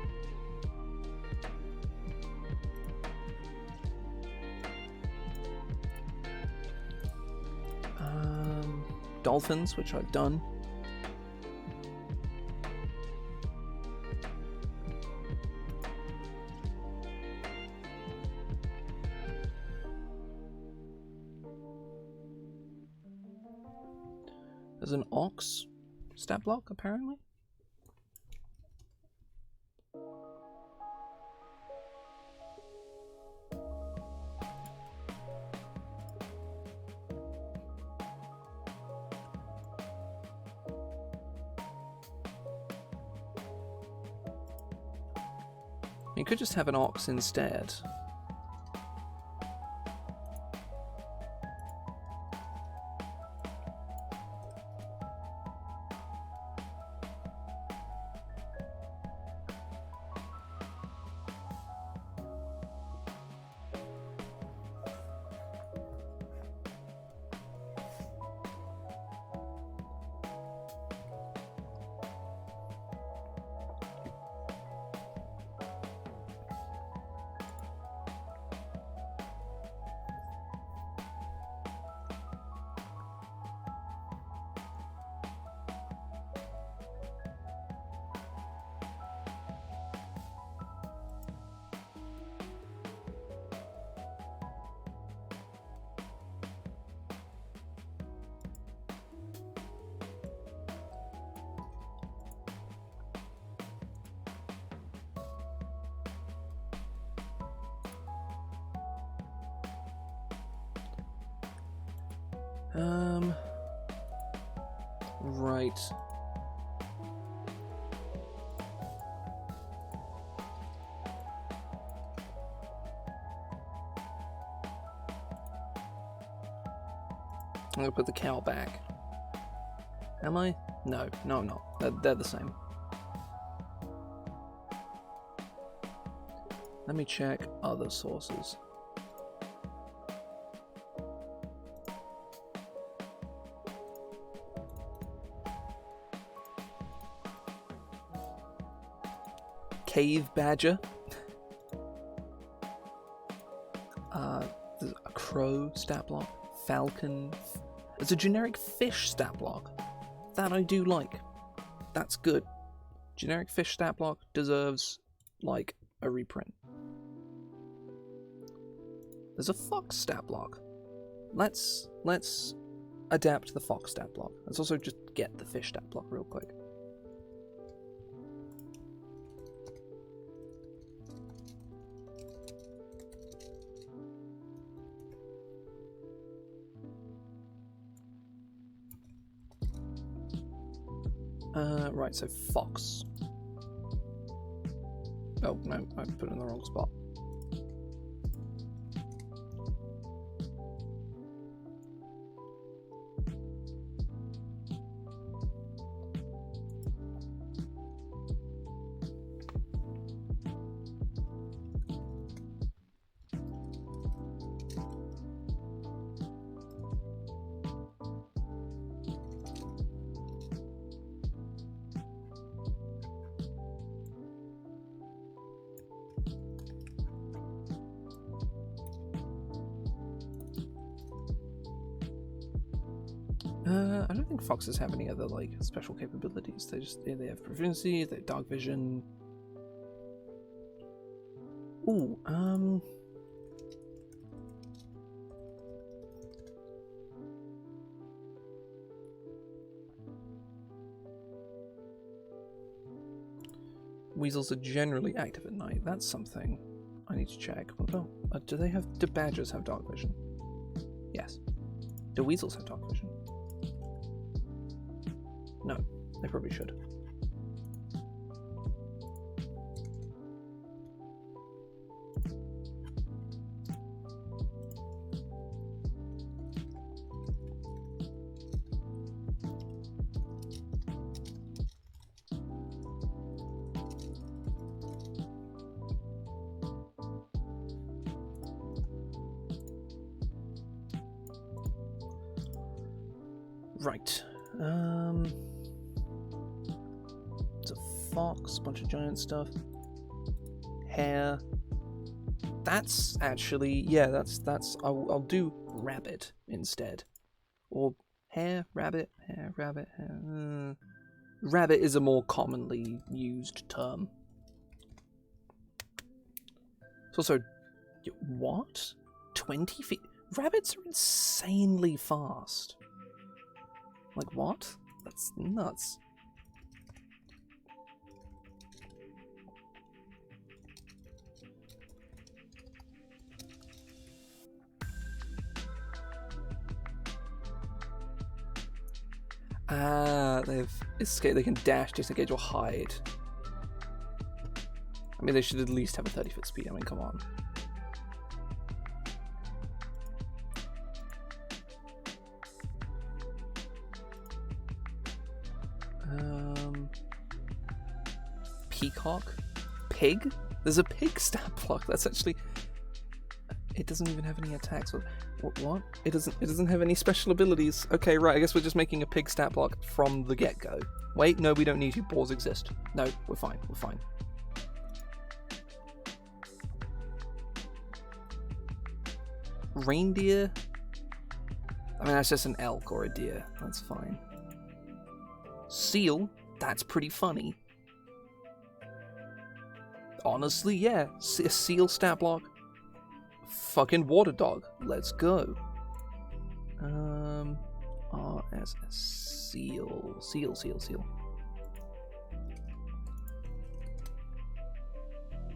Dolphins, which I've done. There's an ox stat block, apparently. You could just have an ox instead. Right. I'm gonna put the cow back. Am I? No, I'm not. They're the same. Let me check other sources. Cave badger. There's a crow stat block. Falcon. There's a generic fish stat block. That I do like. That's good. Generic fish stat block deserves, like, a reprint. There's a fox stat block. Let's adapt the fox stat block. Let's also just get the fish stat block real quick. Right, so fox. Oh, no, I put it in the wrong spot. I don't think foxes have any other, like, special capabilities. They have proficiency, they have dark vision. Ooh, weasels are generally active at night. That's something I need to check. What about, do badgers have dark vision? Yes. Do weasels have dark vision? No, they probably should. Right. It's a fox, bunch of giant stuff. Hare. That's actually, yeah, that's. I'll do rabbit instead, or hare, rabbit, hare. Rabbit is a more commonly used term. It's also, what? 20 feet? Rabbits are insanely fast. Like, what? That's nuts. They've escaped. They can dash, disengage, or hide. I mean, they should at least have a 30-foot speed. I mean, come on. Peacock? Pig? There's a pig stat block. That's actually... It doesn't even have any attacks. What? It doesn't have any special abilities. Okay, right, I guess we're just making a pig stat block from the get-go. Wait, no, we don't need you. Boars exist. No, we're fine. We're fine. Reindeer? I mean, that's just an elk or a deer. That's fine. Seal? That's pretty funny. Honestly, yeah. A seal stat block. Fucking water dog. Let's go. RS seal. Seal.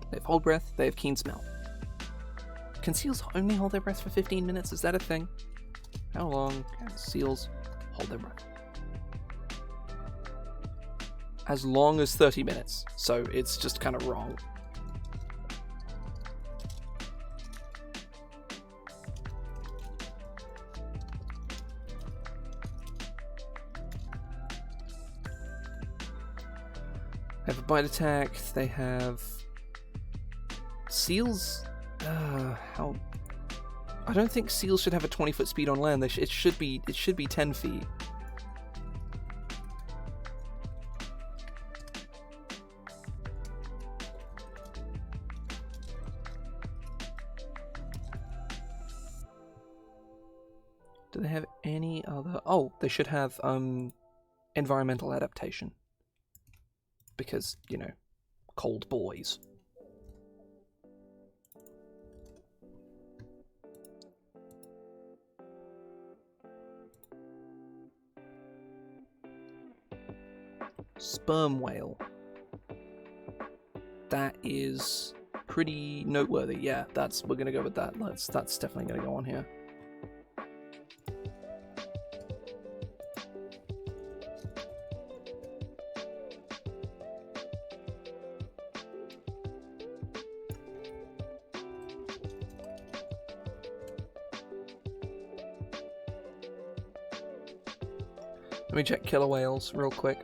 They have hold breath. They have keen smell. Can seals only hold their breath for 15 minutes? Is that a thing? How long can seals hold their breath? As long as 30 minutes. So it's just kind of wrong. They have a bite attack. They have seals. How? I don't think seals should have a 20-foot speed on land. It should be 10 feet. Do they have any other? Oh, they should have environmental adaptation. Because, you know, cold boys. Sperm whale. That is pretty noteworthy. Yeah, we're gonna go with that. That's definitely gonna go on here. Let me check killer whales real quick.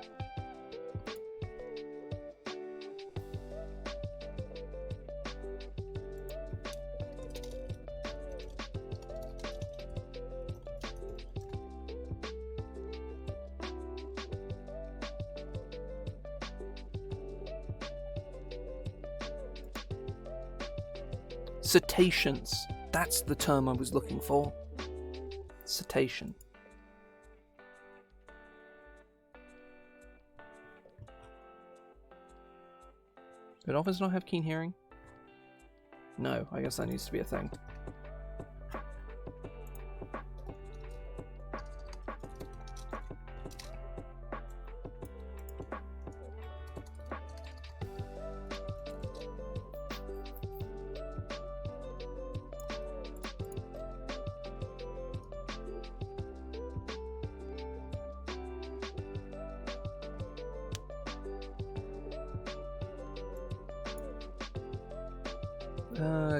Cetaceans. That's the term I was looking for. Cetacean. Do dolphins not have keen hearing? No, I guess that needs to be a thing.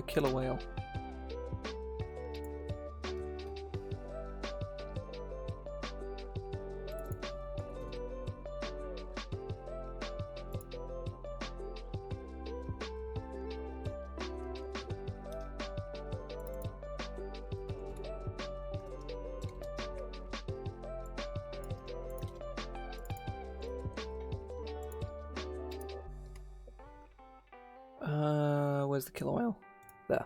Killer whale. Where's the killer whale? There.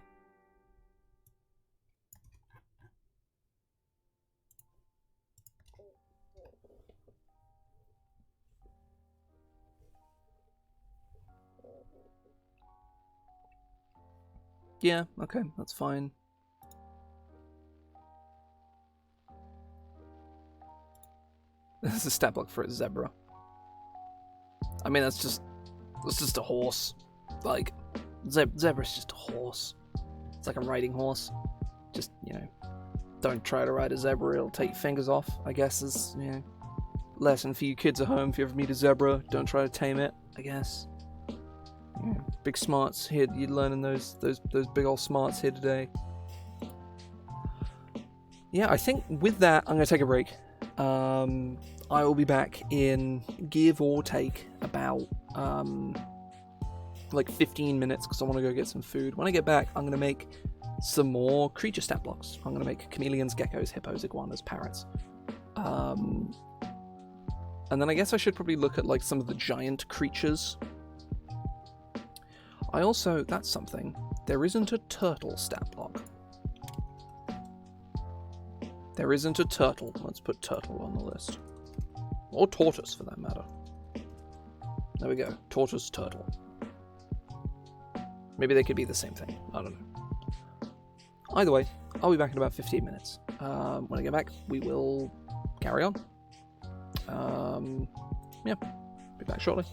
Yeah, okay, that's fine. This is a stat block for a zebra. I mean, that's just a horse. Like, zebra's just a horse. It's like a riding horse. Just, you know, don't try to ride a zebra, it'll take your fingers off, I guess is, you know, lesson for you kids at home. If you ever meet a zebra, don't try to tame it, I guess. Big smarts here. You're learning those big old smarts here today. Yeah, I think with that, I'm going to take a break. I will be back in, give or take, about like 15 minutes, because I want to go get some food. When I get back, I'm going to make some more creature stat blocks. I'm going to make chameleons, geckos, hippos, iguanas, parrots. And then I guess I should probably look at like some of the giant creatures. I also, that's something, there isn't a turtle stat block. There isn't a turtle. Let's put turtle on the list. Or tortoise, for that matter. There we go. Tortoise, turtle. Maybe they could be the same thing. I don't know. Either way, I'll be back in about 15 minutes. When I get back, we will carry on. Yeah, be back shortly.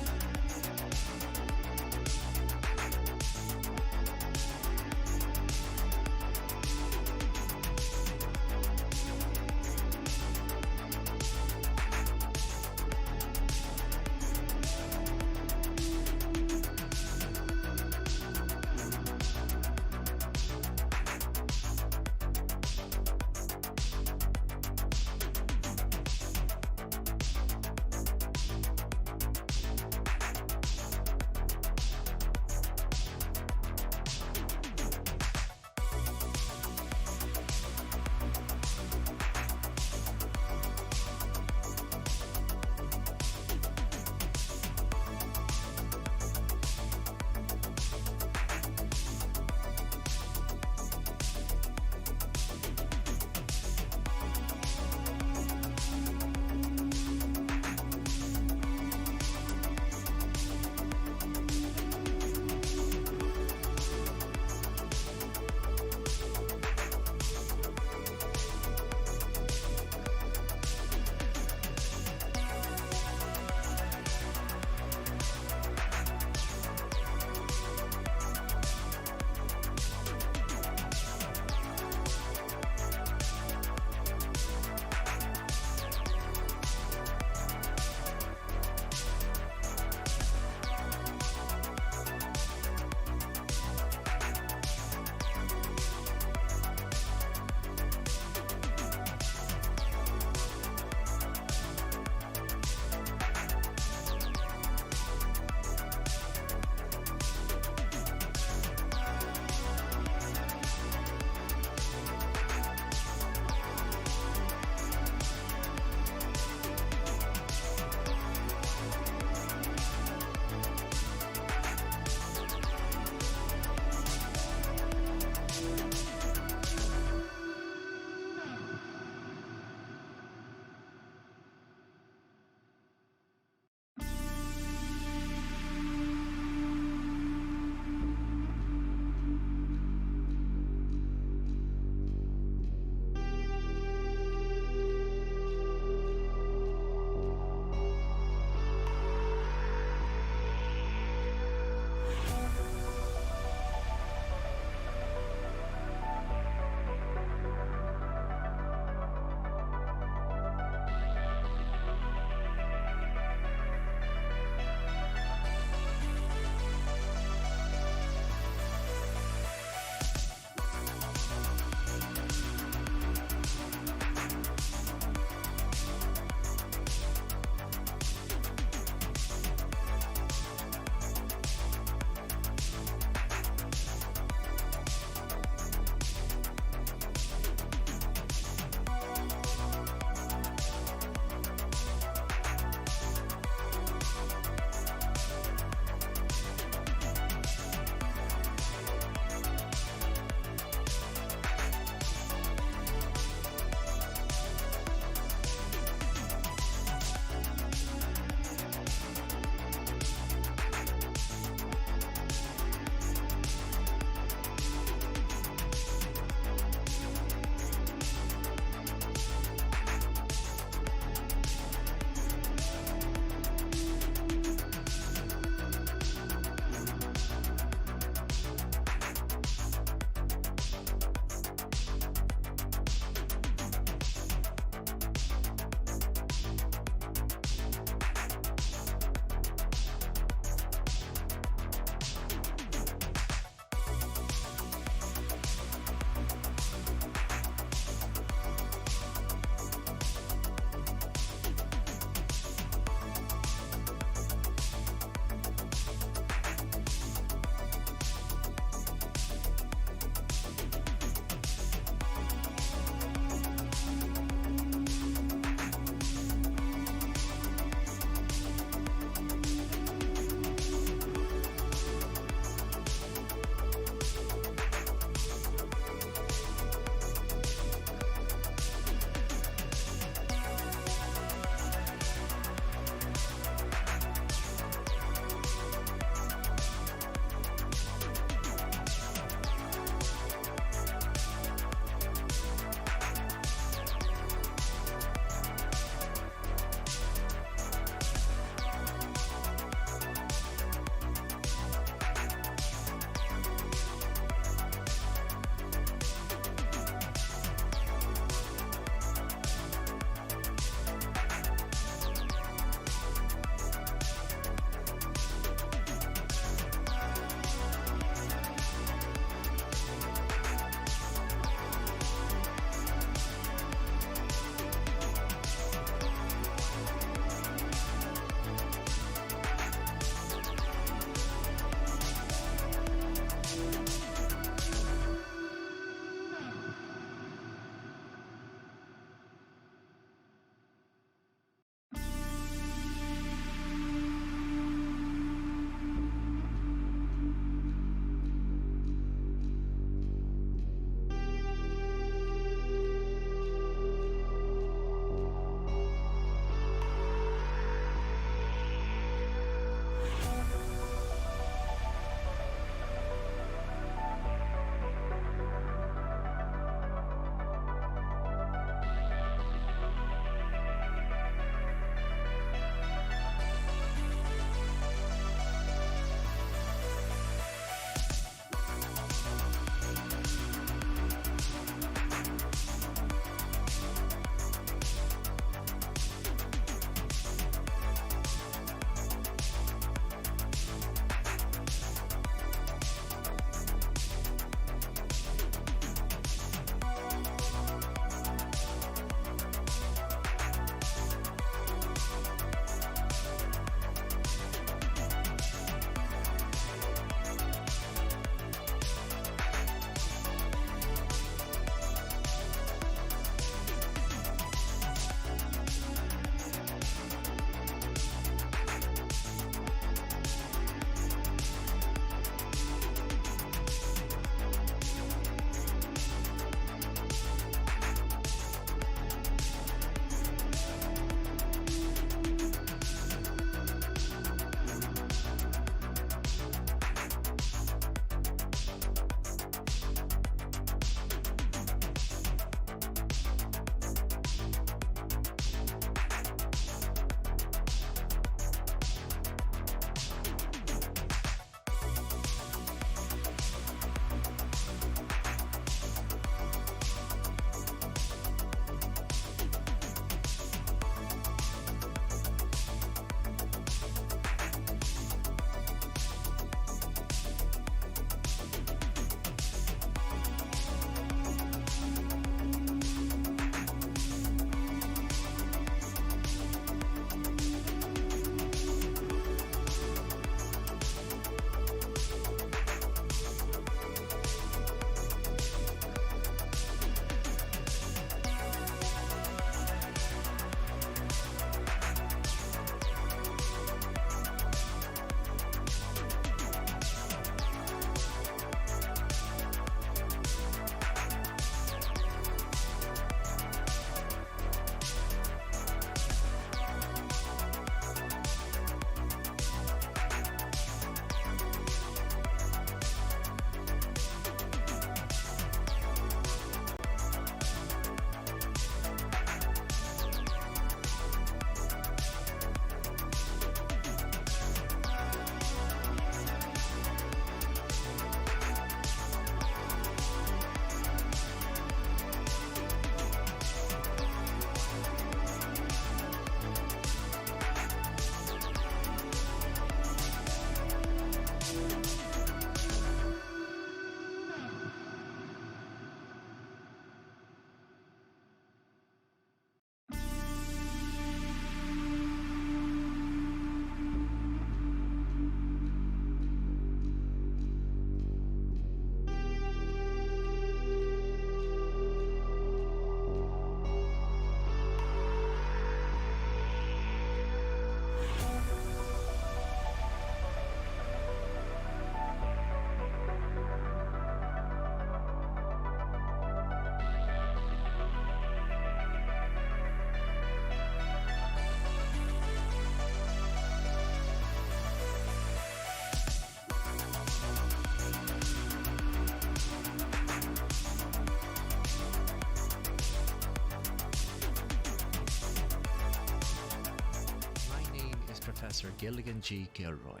Professor Gilligan G. Gilroy,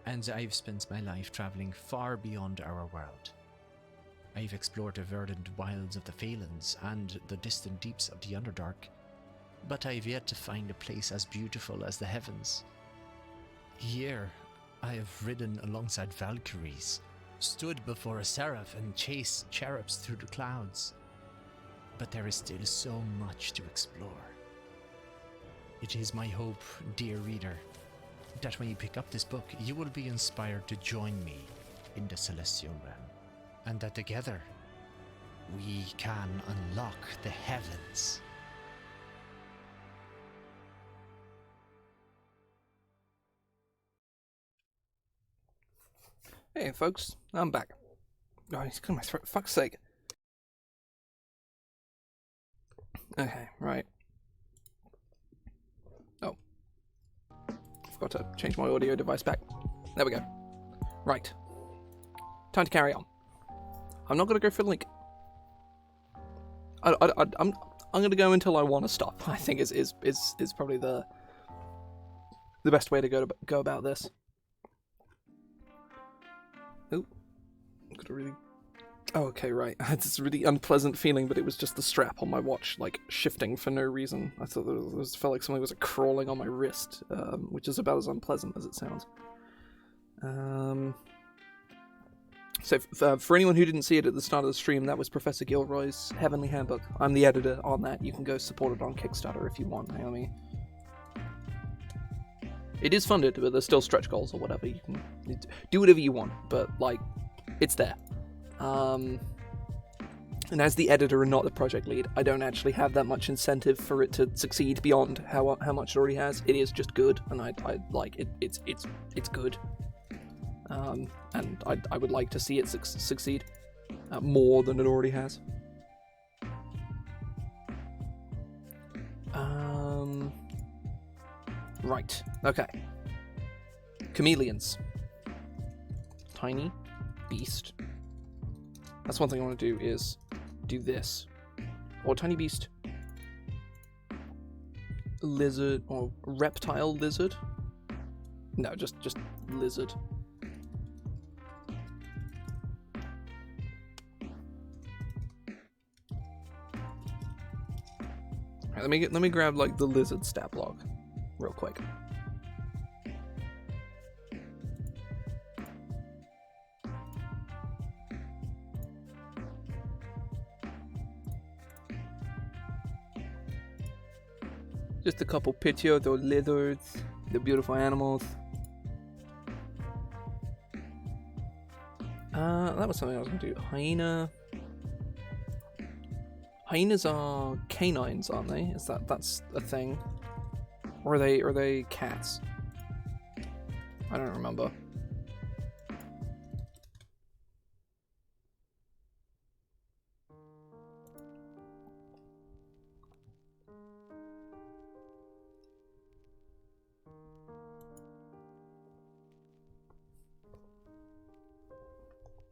and I've spent my life travelling far beyond our world. I've explored the verdant wilds of the Phalanx and the distant deeps of the Underdark, but I've yet to find a place as beautiful as the heavens. Here, I have ridden alongside Valkyries, stood before a seraph and chased cherubs through the clouds, but there is still so much to explore. It is my hope, dear reader, that when you pick up this book, you will be inspired to join me in the Celestial Realm, and that together, we can unlock the heavens. Hey folks, I'm back. Oh, he's got my throat, fuck's sake. Okay, right. Oh. Forgot to change my audio device back. There we go. Right. Time to carry on. I'm not gonna go for link. I'm gonna go until I want to stop. I think is probably the best way to go about this. Oh, got a really. Oh, okay, right. I had this really unpleasant feeling, but it was just the strap on my watch, like shifting for no reason. I thought it felt like something was crawling on my wrist, which is about as unpleasant as it sounds. So for anyone who didn't see it at the start of the stream, that was Professor Gilroy's Heavenly Handbook. I'm the editor on that. You can go support it on Kickstarter if you want, Naomi. It is funded, but there's still stretch goals or whatever. You can do whatever you want, but like, it's there. And as the editor and not the project lead, I don't actually have that much incentive for it to succeed beyond how much it already has. It is just good, and I like it. It's good. And I would like to see it succeed more than it already has. Right. Okay. Chameleons. Tiny beast. That's one thing I want to do is do this. Or tiny beast. Lizard or reptile lizard. No, just lizard. Alright, let me grab like the lizard stat block real quick. Just a couple pictures of lizards, the beautiful animals. That was something I was going to do. Hyena. Hyenas are canines, aren't they? That's a thing? Or are they cats? I don't remember.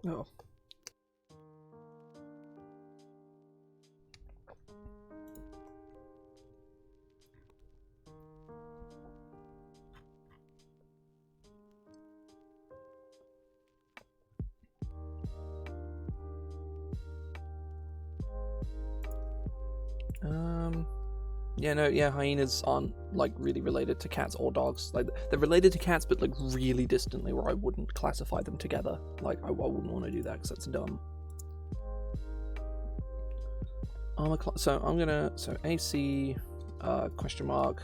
Oh. Hyenas aren't like really related to cats or dogs. Like they're related to cats, but like really distantly, where I wouldn't classify them together. Like I wouldn't want to do that because that's dumb. So AC question mark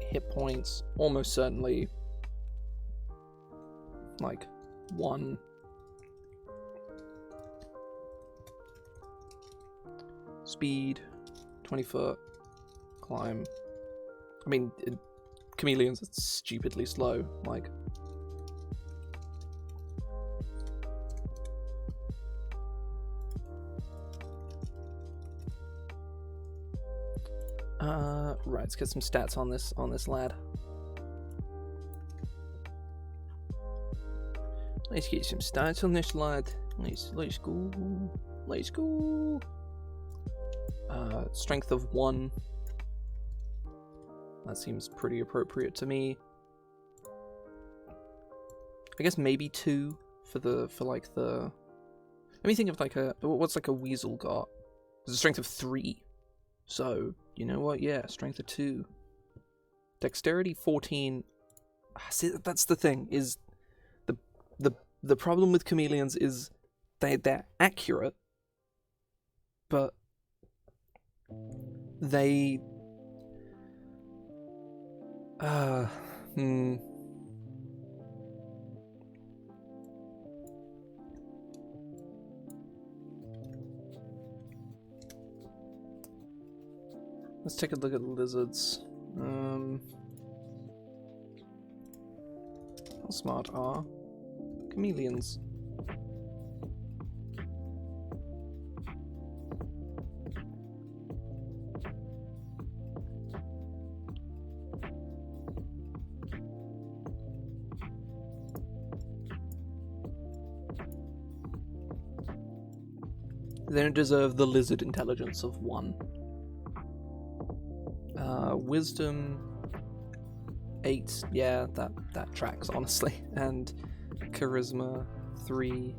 hit points almost certainly like 1. Speed 20 foot. Climb. I mean, chameleons are stupidly slow, like. Right, let's get some stats on this lad. Let's get some stats on this lad. Let's go. Strength of 1. That seems pretty appropriate to me. I guess maybe 2 for like the. Let me think of like what's like a weasel got? There's a strength of 3. So, you know what? Yeah, strength of 2. Dexterity 14. See, that's the thing, is the problem with chameleons is they're accurate, but they Let's take a look at the lizards. How smart are chameleons? They don't deserve the lizard intelligence of 1. Wisdom 8, yeah, that tracks, honestly. And charisma 3.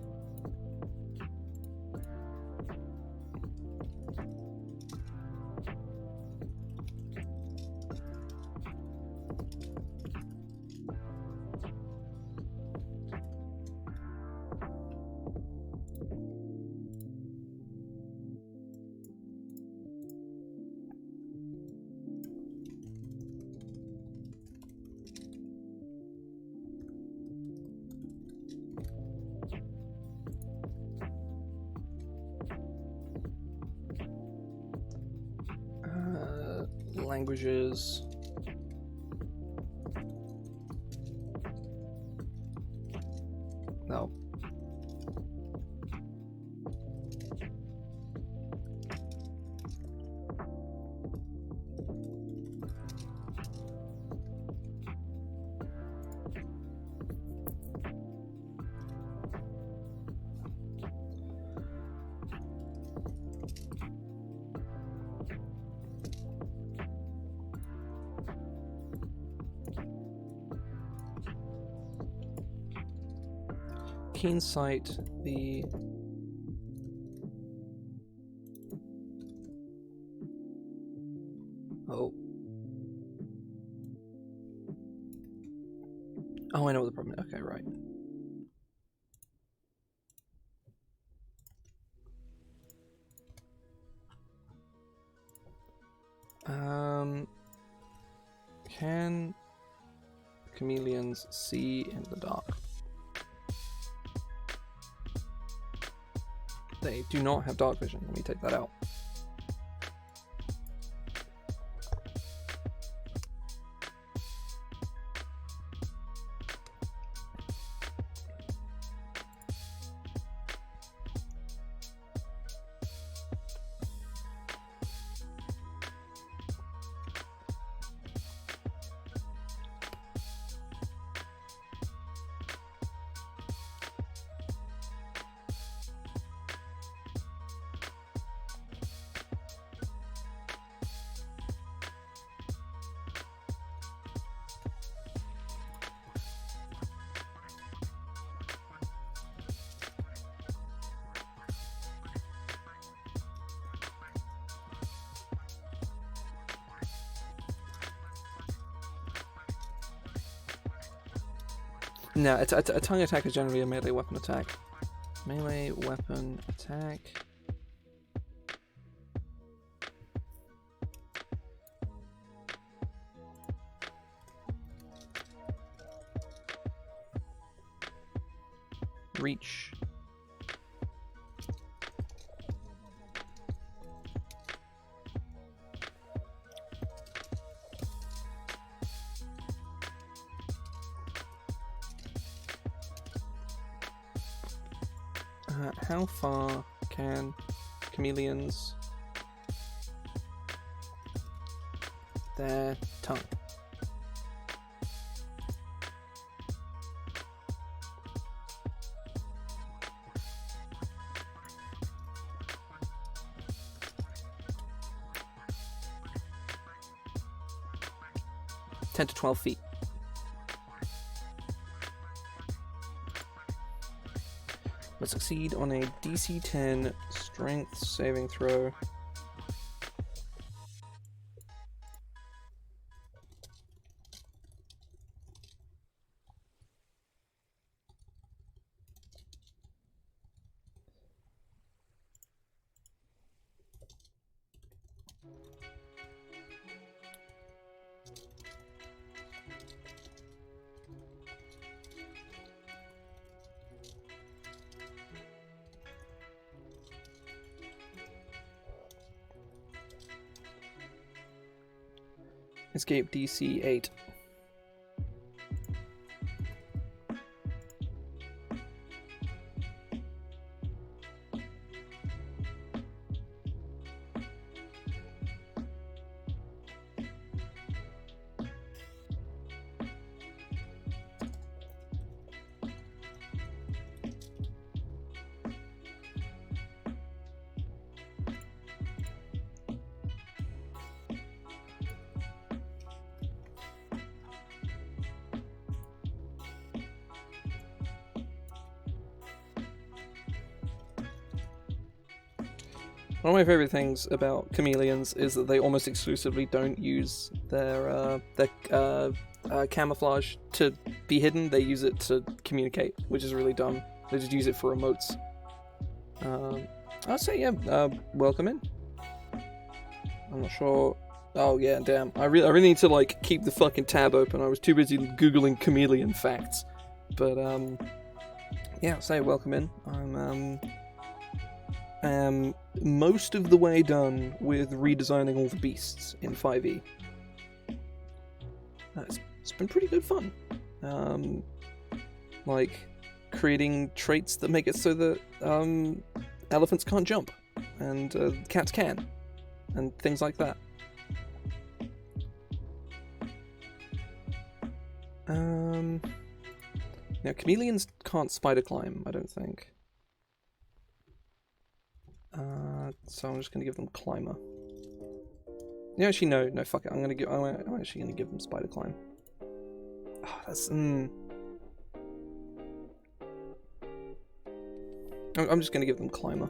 Languages. No. Keen sight, the oh, I know what the problem is. Okay, right. Can chameleons see in the dark? They do not have dark vision. Let me take that out. No, a tongue attack is generally a melee weapon attack. Melee weapon attack. Reach. How far can chameleons their tongue? 10 to 12 feet. Must succeed on a DC 10 strength saving throw. Escape DC 8. One of my favorite things about chameleons is that they almost exclusively don't use their camouflage to be hidden. They use it to communicate, which is really dumb. They just use it for emotes. I'd say, yeah, welcome in. I'm not sure. Oh, yeah, damn. I really need to, like, keep the fucking tab open. I was too busy Googling chameleon facts. But, yeah, say welcome in. I'm most of the way done with redesigning all the beasts in 5e. It's been pretty good fun. Like, creating traits that make it so that elephants can't jump, and cats can, and things like that. Now, chameleons can't spider climb, I don't think. So I'm just gonna give them climber. Yeah, actually, no, fuck it. I'm actually gonna give them spider climb. Oh, that's I'm just gonna give them climber.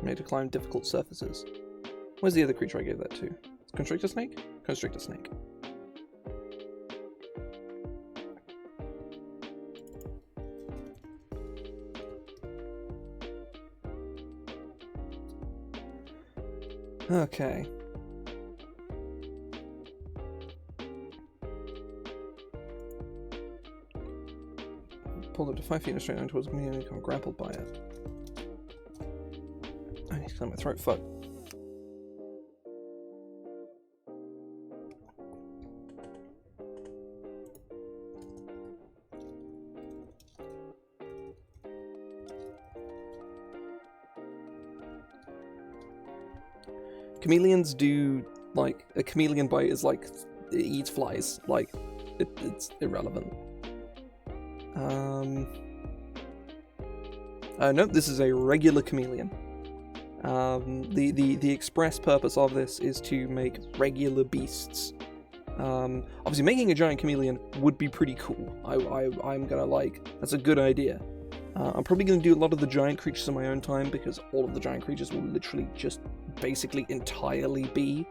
Made to climb difficult surfaces. Where's the other creature I gave that to? Constrictor snake? Constrictor snake. Okay. Pulled up to 5 feet in a straight line towards me and become grappled by it. I need to clear my throat, fuck. Chameleons do, like, a chameleon bite is like, it eats flies. Like, it's irrelevant. Nope, this is a regular chameleon. The express purpose of this is to make regular beasts. Obviously making a giant chameleon would be pretty cool. I'm gonna, like, that's a good idea. I'm probably gonna do a lot of the giant creatures in my own time, because all of the giant creatures will literally just basically entirely be,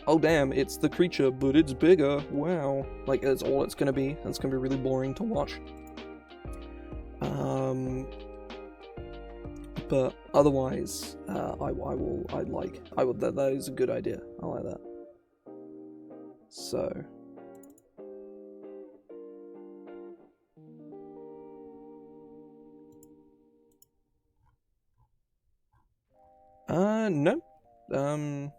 oh damn, it's the creature, but it's bigger, wow. Like, that's all it's gonna be. That's gonna be really boring to watch. But otherwise, that is a good idea. I like that. So. No. I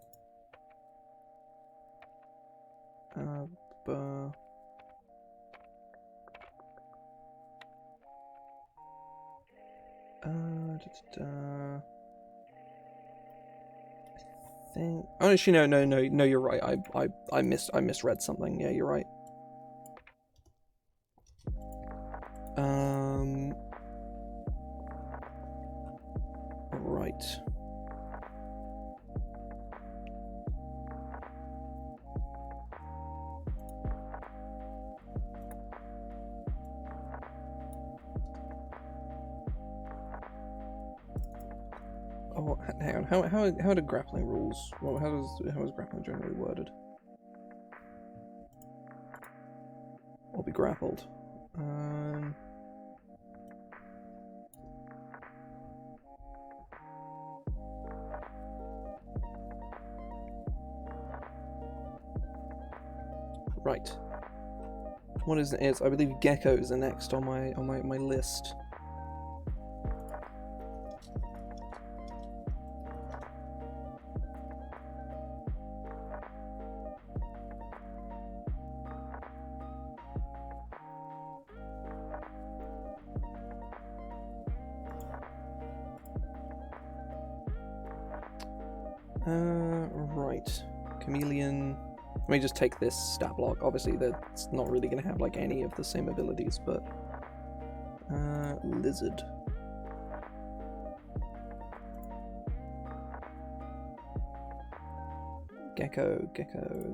think. Oh, actually, no. You're right. I misread something. Yeah, you're right. Right. Oh, hang on. How do grappling rules? Well, how is grappling generally worded? Or be grappled? Right. What is it? I believe geckos are next on my list. Right. Chameleon. Let me just take this stat block. Obviously, that's not really going to have like any of the same abilities, but lizard. Gecko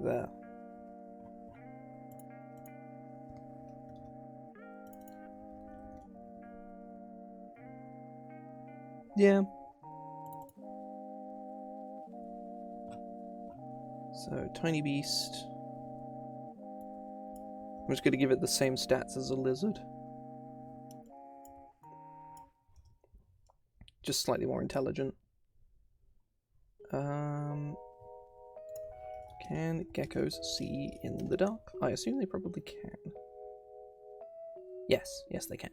there. Yeah. So, tiny beast. I'm just going to give it the same stats as a lizard. Just slightly more intelligent. Can geckos see in the dark? I assume they probably can. Yes, they can.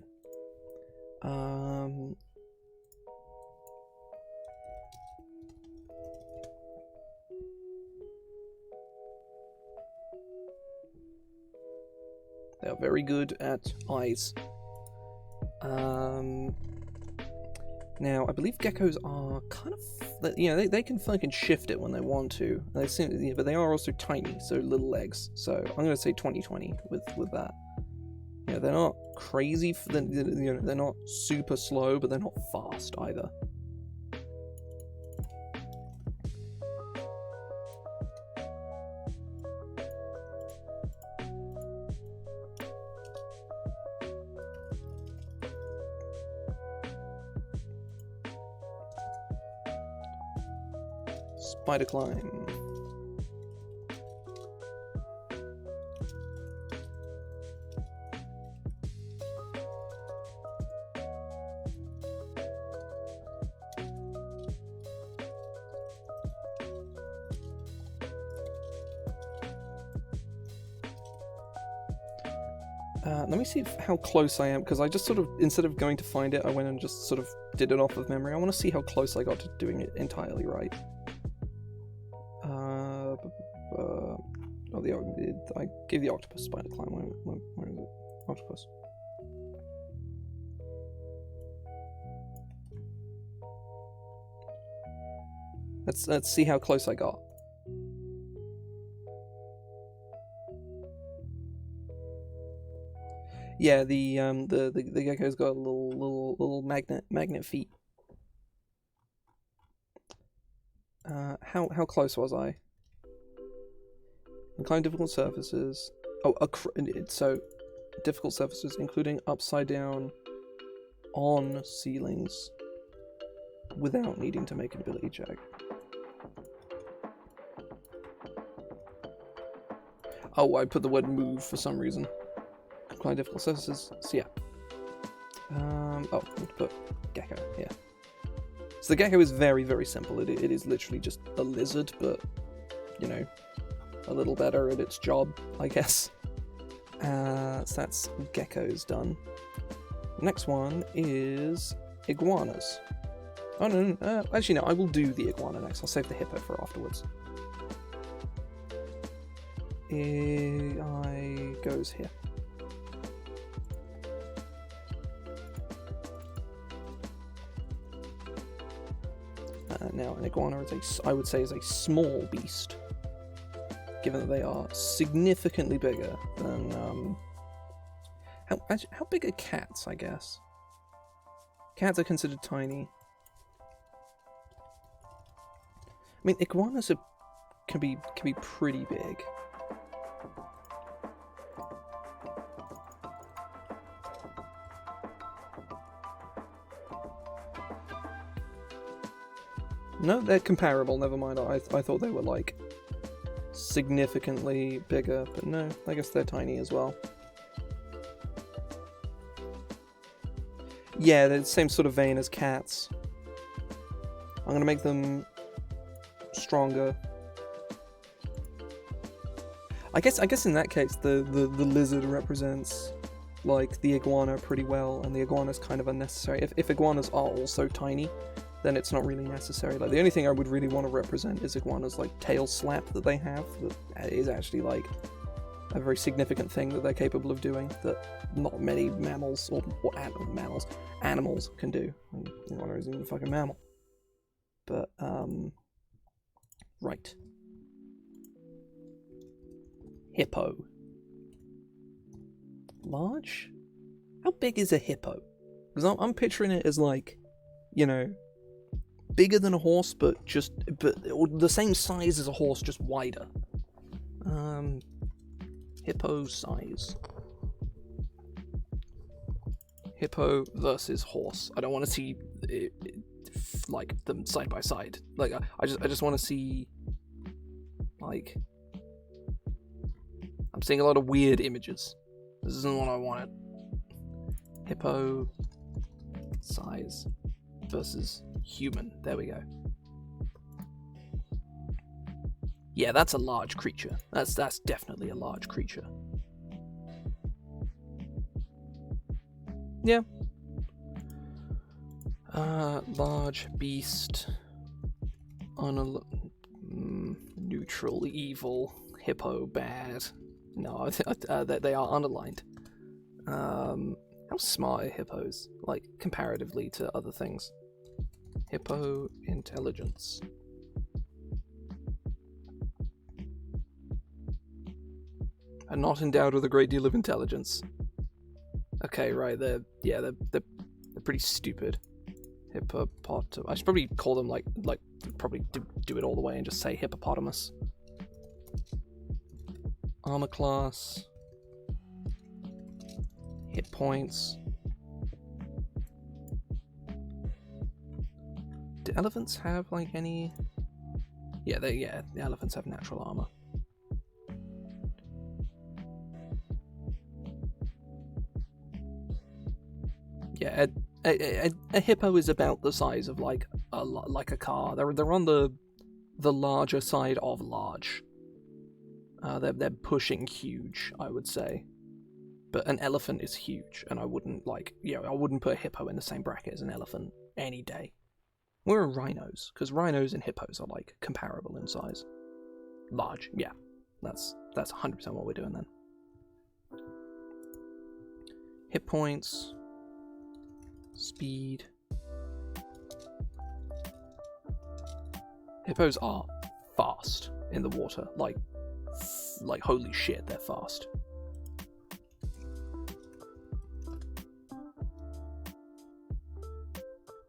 They are very good at eyes. Now, I believe geckos are kind of, they can fucking shift it when they want to. They seem, but they are also tiny, so little legs. So I'm going to say 20/20 with that. They're not crazy. They're not super slow, but they're not fast either. Spider climb. Let me see how close I am, because I just sort of, instead of going to find it, I went and just sort of did it off of memory. I want to see how close I got to doing it entirely right. I gave the octopus spider climb. Where is it? Octopus. Let's see how close I got. Yeah, the gecko's got a little magnet feet. How close was I? Climb difficult surfaces. Oh, so difficult surfaces, including upside down on ceilings, without needing to make an ability check. Oh, I put the word move for some reason. Climb difficult surfaces. So yeah. Oh, I'm going to put gecko. Yeah. So the gecko is very, very simple. It is literally just a lizard, but a little better at its job, I guess. So that's geckos done. Next one is iguanas. Oh no, actually no, I will do the iguana next. I'll save the hippo for afterwards. I goes here. Now, an iguana I would say is a small beast, given that they are significantly bigger than, how big are cats, I guess? Cats are considered tiny. I mean, iguanas can be pretty big. No, they're comparable, never mind. I thought they were, like, significantly bigger, but no, I guess they're tiny as well. Yeah, they're the same sort of vein as cats. I'm gonna make them stronger. I guess in that case, the lizard represents, like, the iguana pretty well, and the iguana's kind of unnecessary. If iguanas are also tiny, then it's not really necessary. Like, the only thing I would really want to represent is iguana's, like, tail slap that they have, that is actually, like, a very significant thing that they're capable of doing, that not many mammals, or animals can do. And iguana isn't even a fucking mammal. But, right. Hippo. Large? How big is a hippo? Because I'm picturing it as, like, you know, bigger than a horse, but the same size as a horse, just wider. Hippo size. Hippo versus horse. I don't want to see like them side by side. Like I just want to see, like, I'm seeing a lot of weird images. This isn't what I wanted. Hippo size versus human. There we go. Yeah, that's a large creature. That's definitely a large creature. Yeah. Large beast. Neutral, evil, hippo, bad. No, they are underlined. How smart are hippos, like, comparatively to other things? Hippo intelligence. Are not endowed with a great deal of intelligence. Okay, right, they're pretty stupid. Hippopotamus. I should probably call them like probably do it all the way and just say hippopotamus. Armor class. Hit points. Do elephants have, like, any? Yeah, the elephants have natural armor. Yeah, a hippo is about the size of, like, a car. They're on the larger side of large. They're pushing huge, I would say. But an elephant is huge, and I wouldn't put a hippo in the same bracket as an elephant any day. Where are rhinos? Because rhinos and hippos are, like, comparable in size. Large, yeah. That's 100% what we're doing then. Hit points. Speed. Hippos are fast in the water. Like holy shit, they're fast.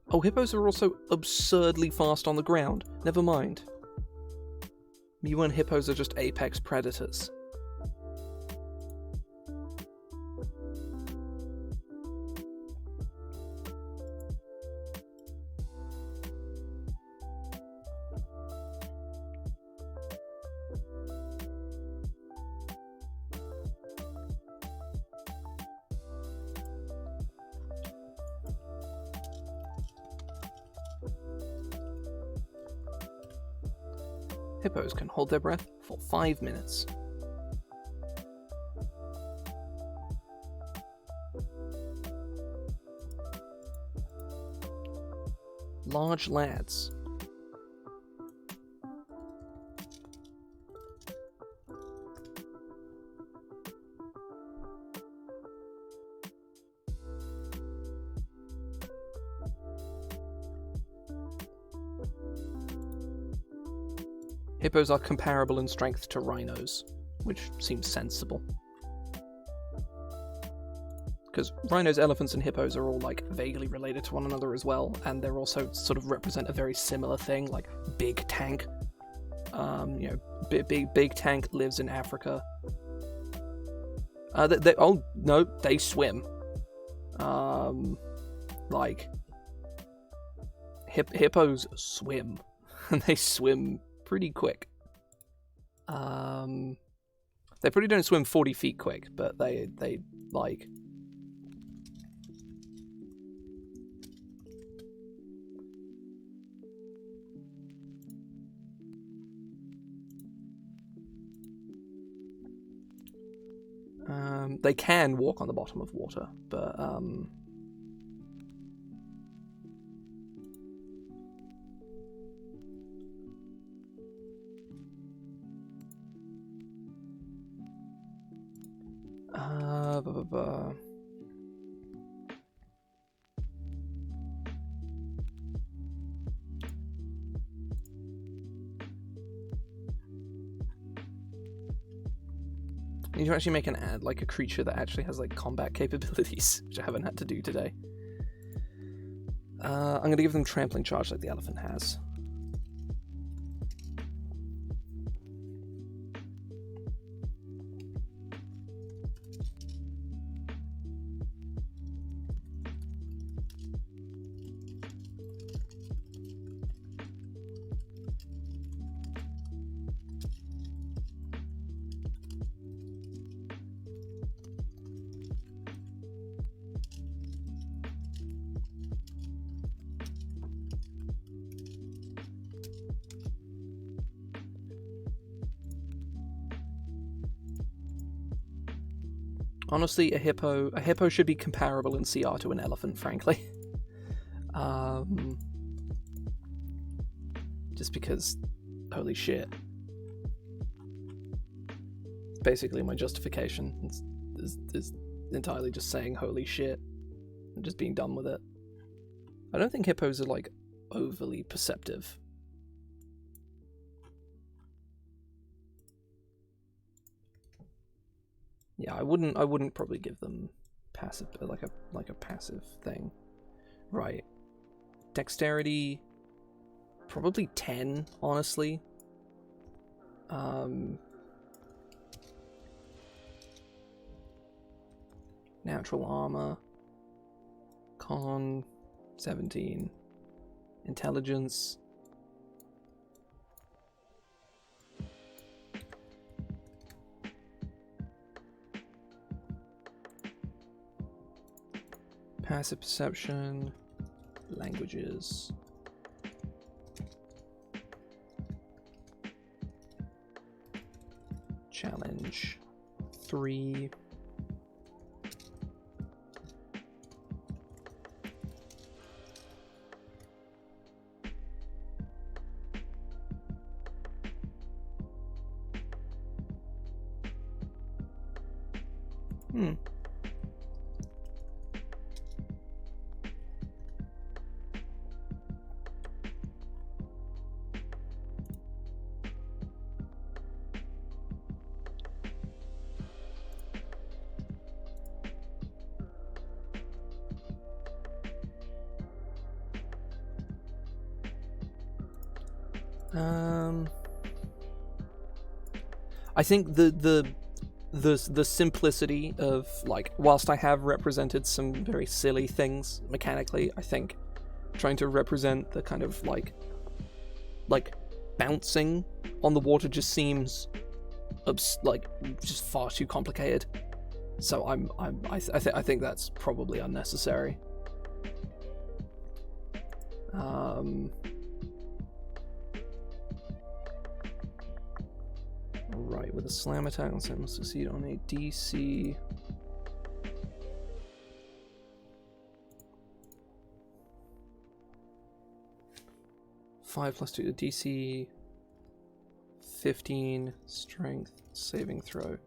Oh, hippos are also absurdly fast on the ground. Never mind. You and hippos are just apex predators. Hippos can hold their breath for 5 minutes. Large lads. Hippos are comparable in strength to rhinos, which seems sensible. Because rhinos, elephants, and hippos are all like vaguely related to one another as well, and they're also sort of represent a very similar thing, like big tank. Big tank lives in Africa. Oh no, they swim. Like hippos swim, and they swim pretty quick. They probably don't swim 40 feet quick, but they like. They can walk on the bottom of water, but you can actually make an ad like a creature that actually has like combat capabilities, which I haven't had to do today. I'm gonna give them trampling charge like the elephant has. Honestly, a hippo should be comparable in CR to an elephant, frankly. Just because, holy shit. Basically, my justification is entirely just saying holy shit and just being done with it. I don't think hippos are like overly perceptive. Yeah, I wouldn't probably give them passive like a passive thing. Right. Dexterity probably 10, honestly. Natural armor. Con 17. Intelligence. Passive perception, languages. Challenge 3. I think the simplicity of, like, whilst I have represented some very silly things mechanically, I think trying to represent the kind of like bouncing on the water just seems just far too complicated. So I think that's probably unnecessary. Right, with a slam attack, it must succeed on a DC. +2 to DC 15 strength saving throw.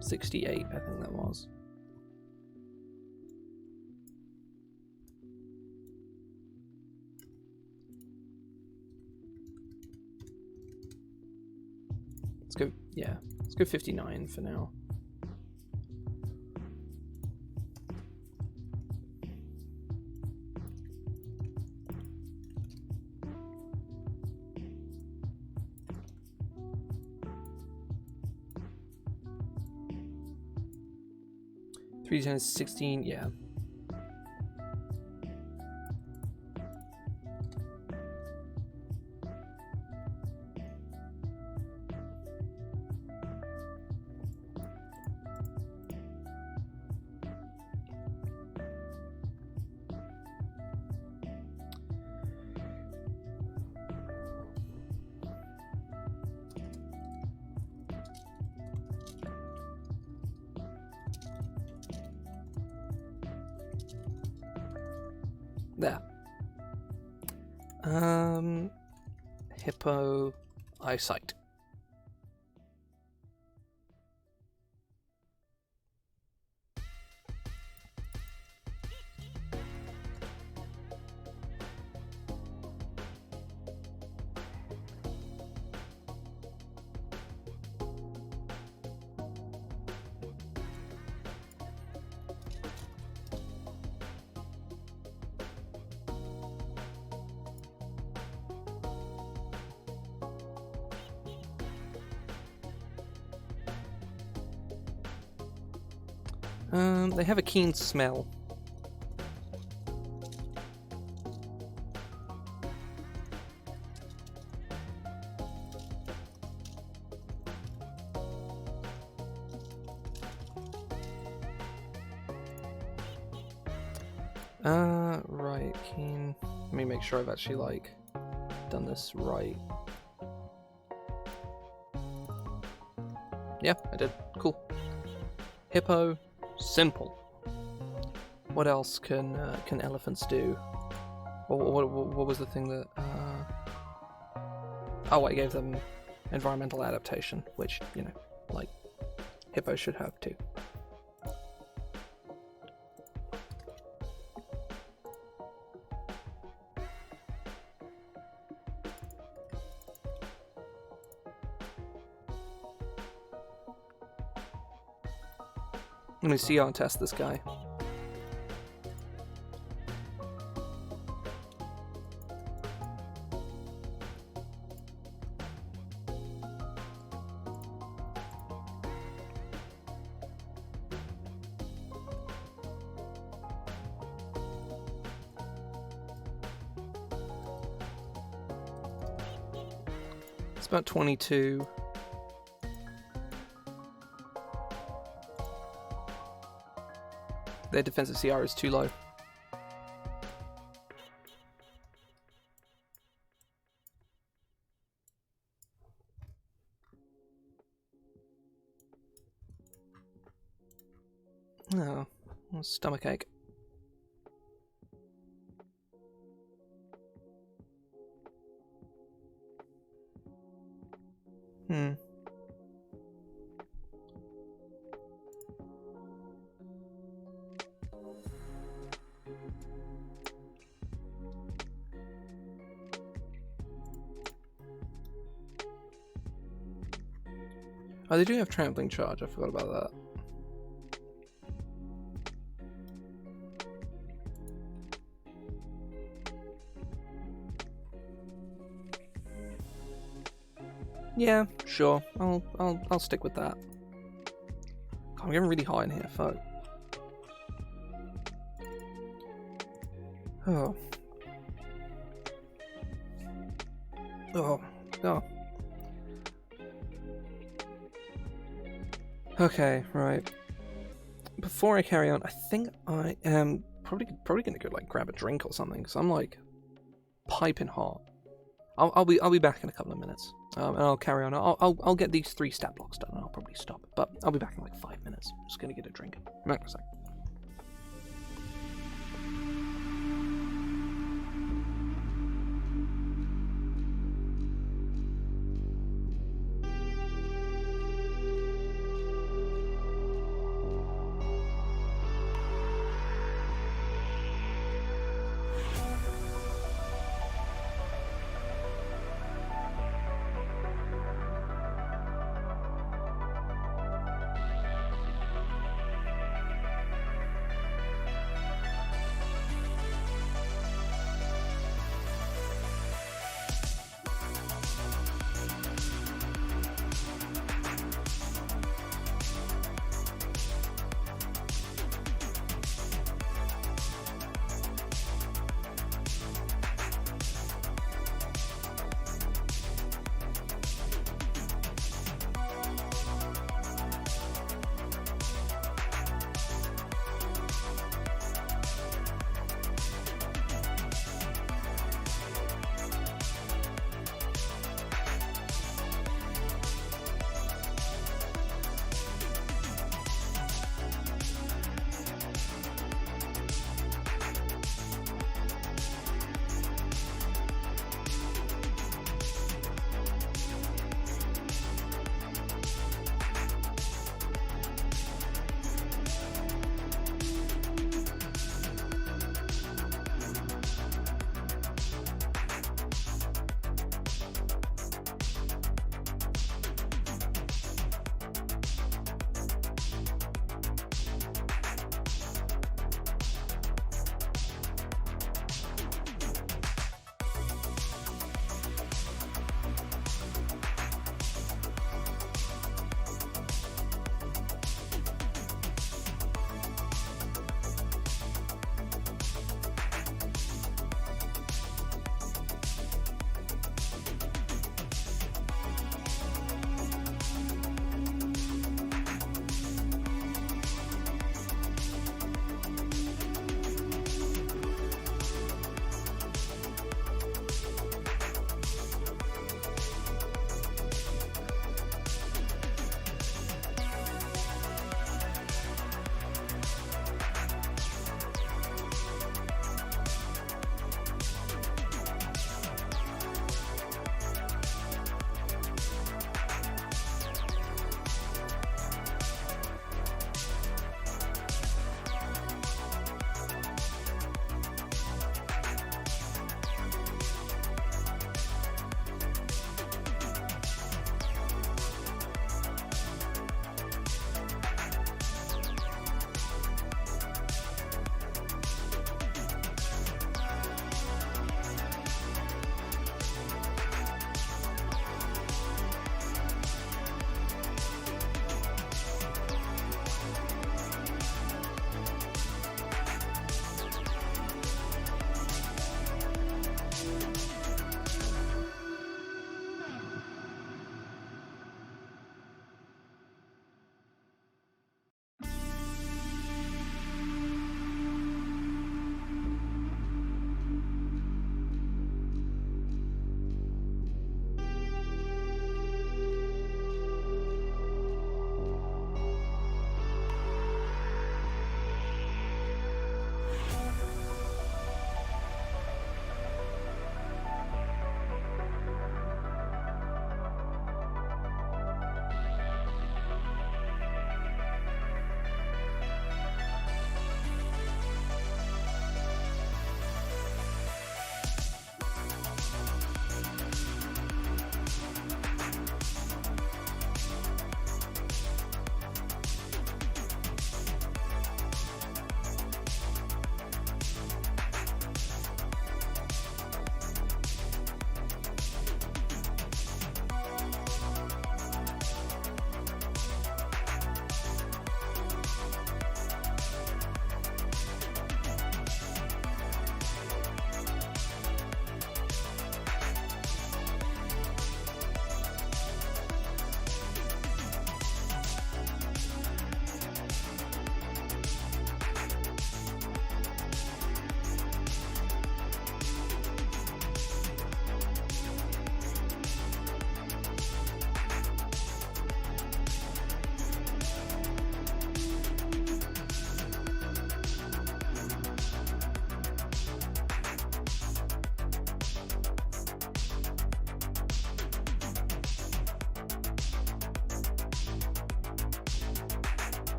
68, I think that was. Let's go, yeah, let's go 59 for now. Three times 16, yeah. There. Hippo eyesight. They have a keen smell. Right, keen. Let me make sure I've actually, like, done this right. Yeah, I did. Cool. Hippo. Simple. What else can elephants do? What was the thing that? Oh, I gave them environmental adaptation, which, you know, like hippos should have too. Let me see on test this guy. It's about 22. Their defensive CR is too low. Oh, stomach ache. Oh, they do have trampling charge. I forgot about that. Yeah, sure. I'll stick with that. God, I'm getting really hot in here. Fuck. Oh. Oh. Oh. Okay, right. Before I carry on, I think I am probably gonna go like grab a drink or something, because I'm like piping hot. I'll be back in a couple of minutes, and I'll carry on. I'll get these 3 stat blocks done, and I'll probably stop. But I'll be back in like 5 minutes. I'm just gonna get a drink. I'm back in a sec.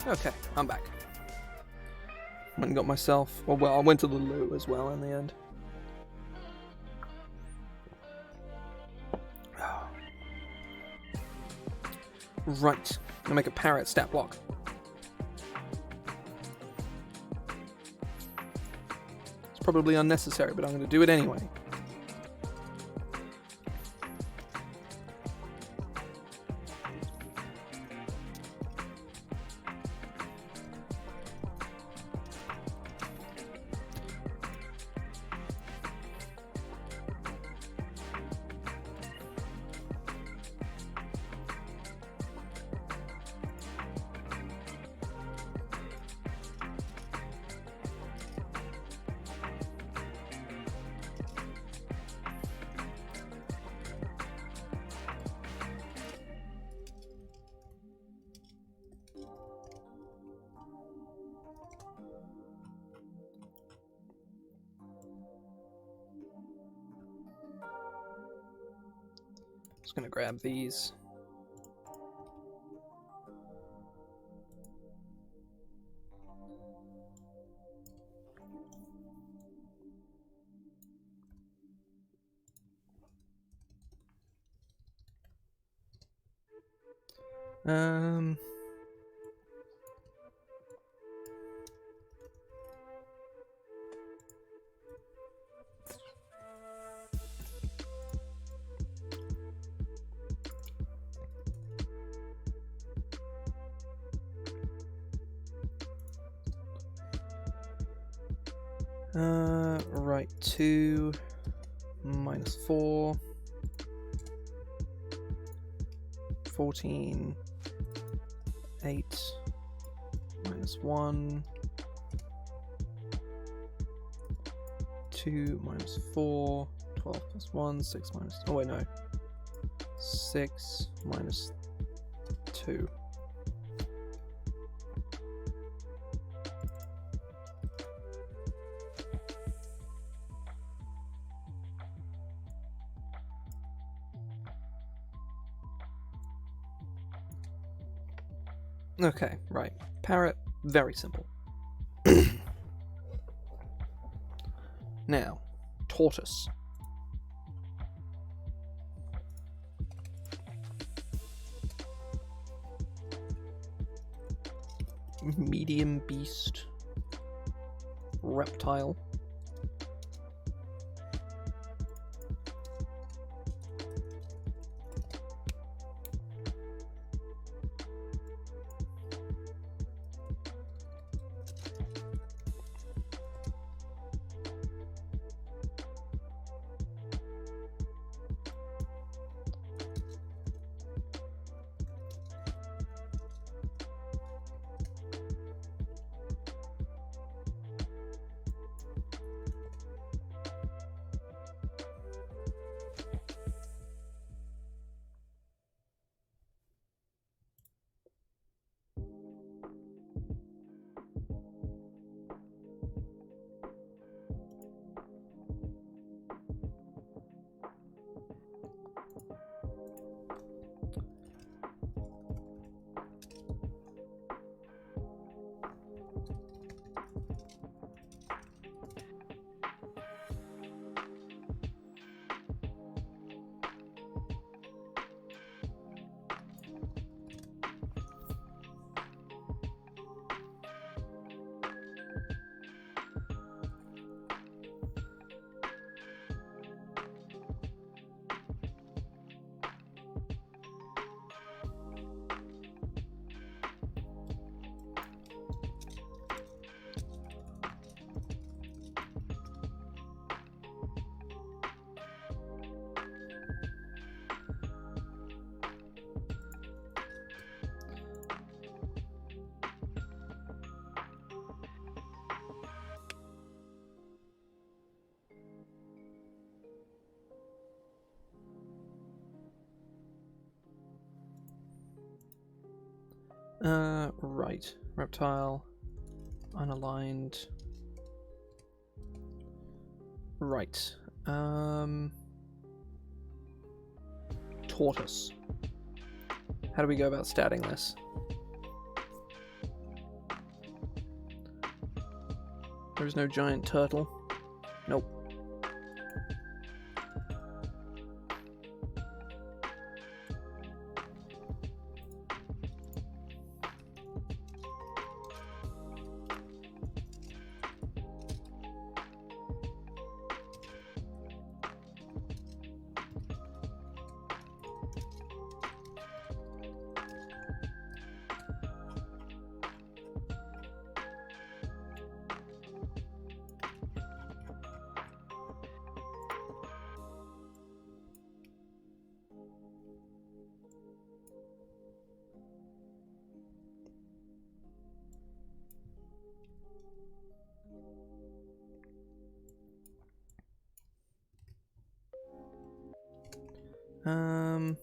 Okay, I'm back. Went and got myself... Well, I went to the loo as well in the end. Right. I'm gonna make a parrot stat block. It's probably unnecessary, but I'm gonna do it anyway. Just gonna grab these. Right, 2 minus 4, 14, 8 minus 1, 2 minus 4, 12 plus 1, 6 minus... Oh wait, no. 6 minus 2. Okay, right. Parrot, very simple. Now, Tortoise. Medium beast. Reptile. Right. Reptile. Unaligned. Right. Tortoise. How do we go about statting this? There's no giant turtle. Nope. Um.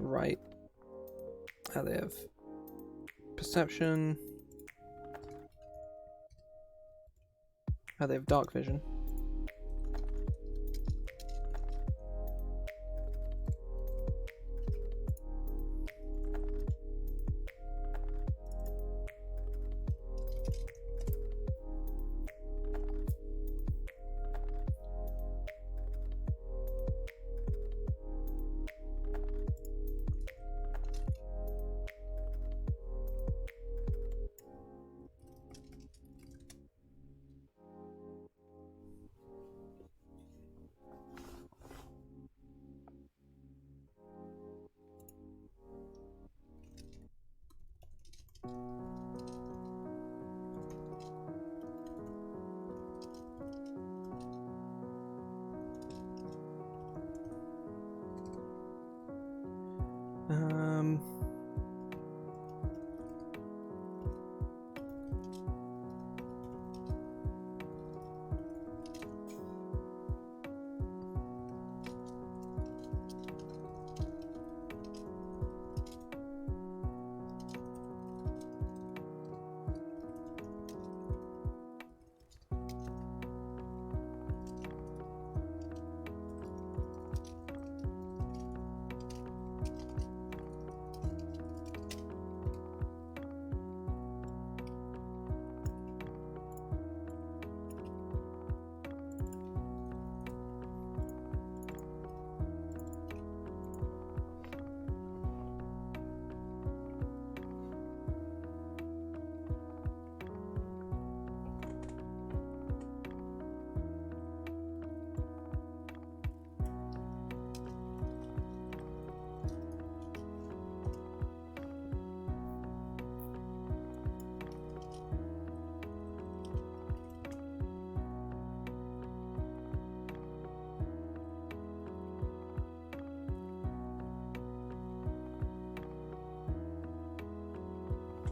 Right. They have perception. They have dark vision.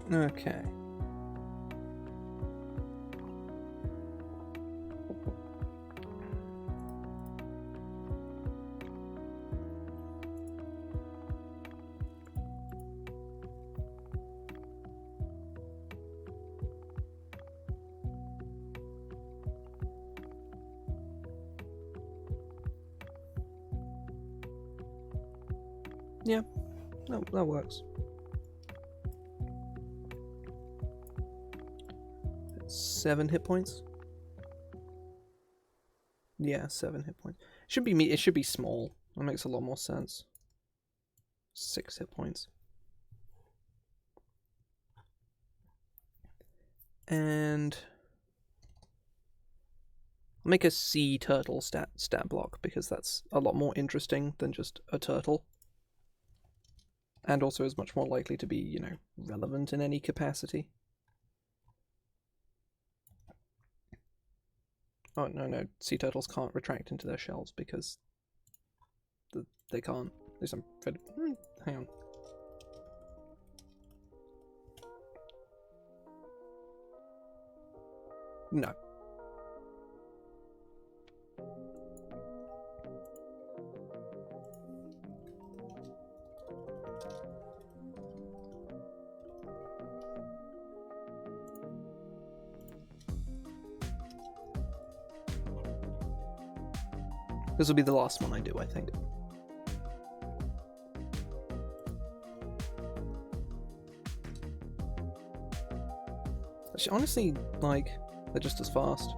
Okay. Yeah, no, that works. 7 hit points. Yeah, 7 hit points. Should be me. It should be small. That makes a lot more sense. 6 hit points. And I'll make a sea turtle stat block, because that's a lot more interesting than just a turtle. And also is much more likely to be, relevant in any capacity. Oh, no, sea turtles can't retract into their shells because they can't. At least I'm afraid. Hang on. No. This will be the last one I do, I think. Actually, honestly, they're just as fast.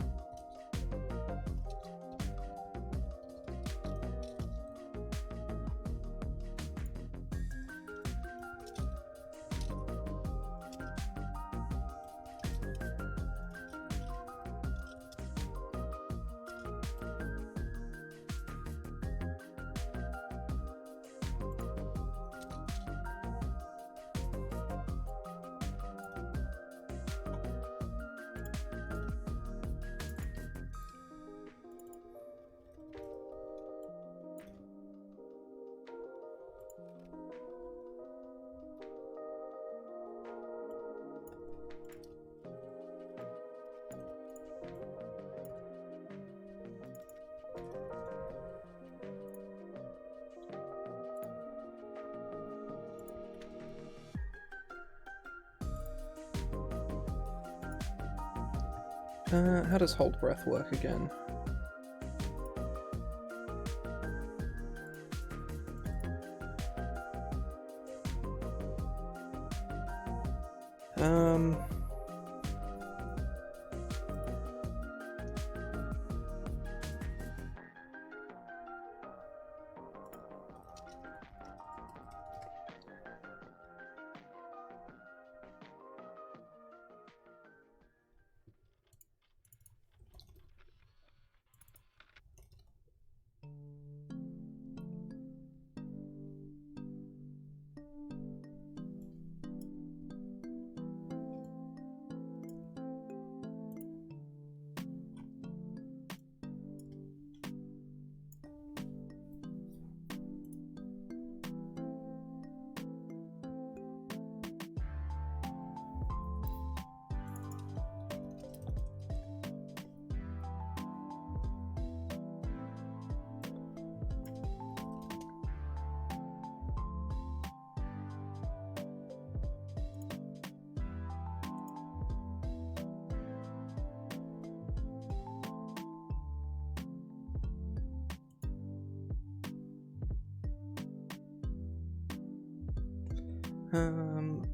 How does hold breath work again?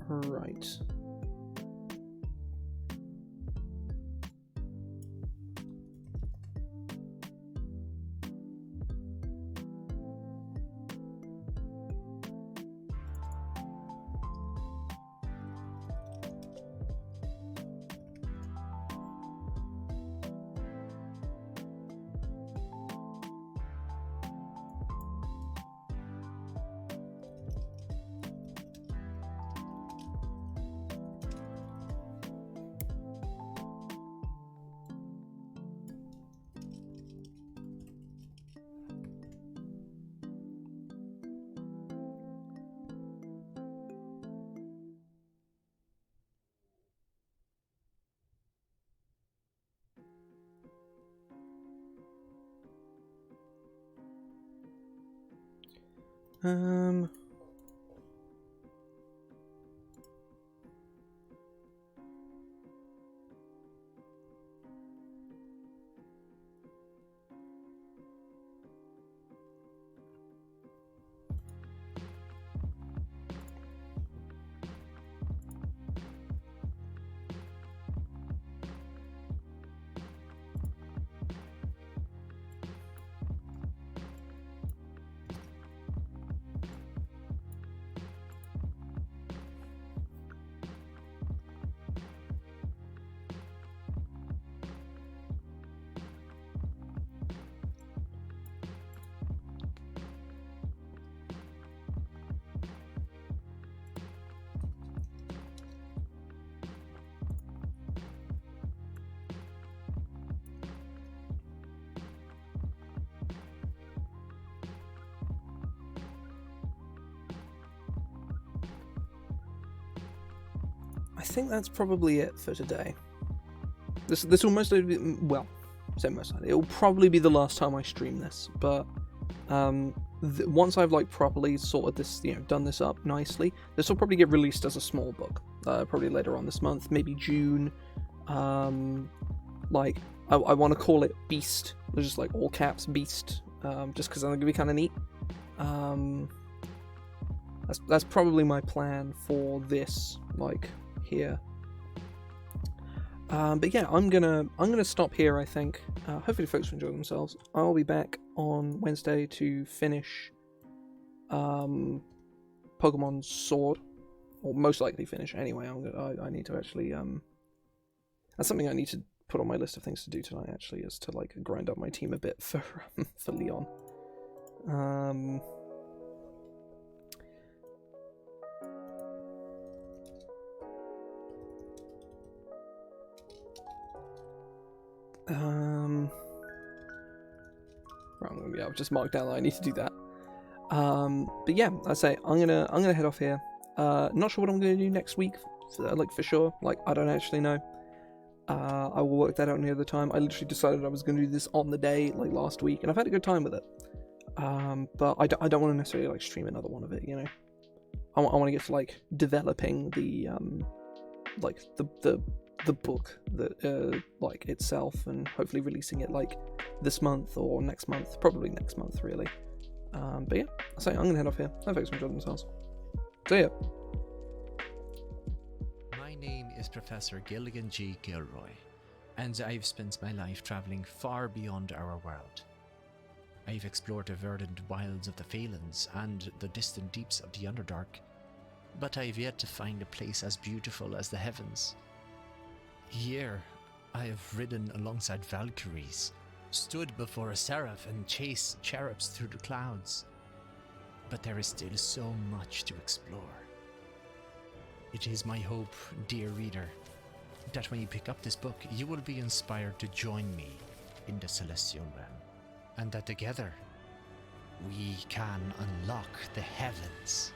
Right. Um... think that's probably it for today. This will most likely be, well, say most likely, it will probably be the last time I stream this, but once I've like properly sorted this, done this up nicely, this will probably get released as a small book, probably later on this month, maybe June. Like I want to call it Beast. There's just like all caps Beast, just because I think it'd be kind of neat. That's probably my plan for this, like here. But yeah, I'm gonna stop here, I think. Hopefully folks will enjoy themselves. I'll be back on Wednesday to finish Pokemon Sword, or most likely finish anyway. I need to actually that's something I need to put on my list of things to do tonight, actually, is to like grind up my team a bit for Leon. Right, I've just marked down that I need to do that. But yeah, I say I'm gonna head off here. Not sure what I'm gonna do next week, like for sure. Like I don't actually know. I will work that out near the time. I literally decided I was gonna do this on the day, like last week, and I've had a good time with it. But I don't want to necessarily like stream another one of it. I want to get to like developing the like the book that like itself, and hopefully releasing it like this month or next month, probably next month really. But yeah, I say I'm gonna head off here. I hope folks enjoy themselves. See ya. My name is Professor Gilligan G. Gilroy, and I've spent my life travelling far beyond our world. I've explored the verdant wilds of the Phalans and the distant deeps of the Underdark, but I've yet to find a place as beautiful as the heavens. Here, I have ridden alongside Valkyries, stood before a seraph and chased cherubs through the clouds. But there is still so much to explore. It is my hope, dear reader, that when you pick up this book, you will be inspired to join me in the Celestial Realm, and that together we can unlock the heavens.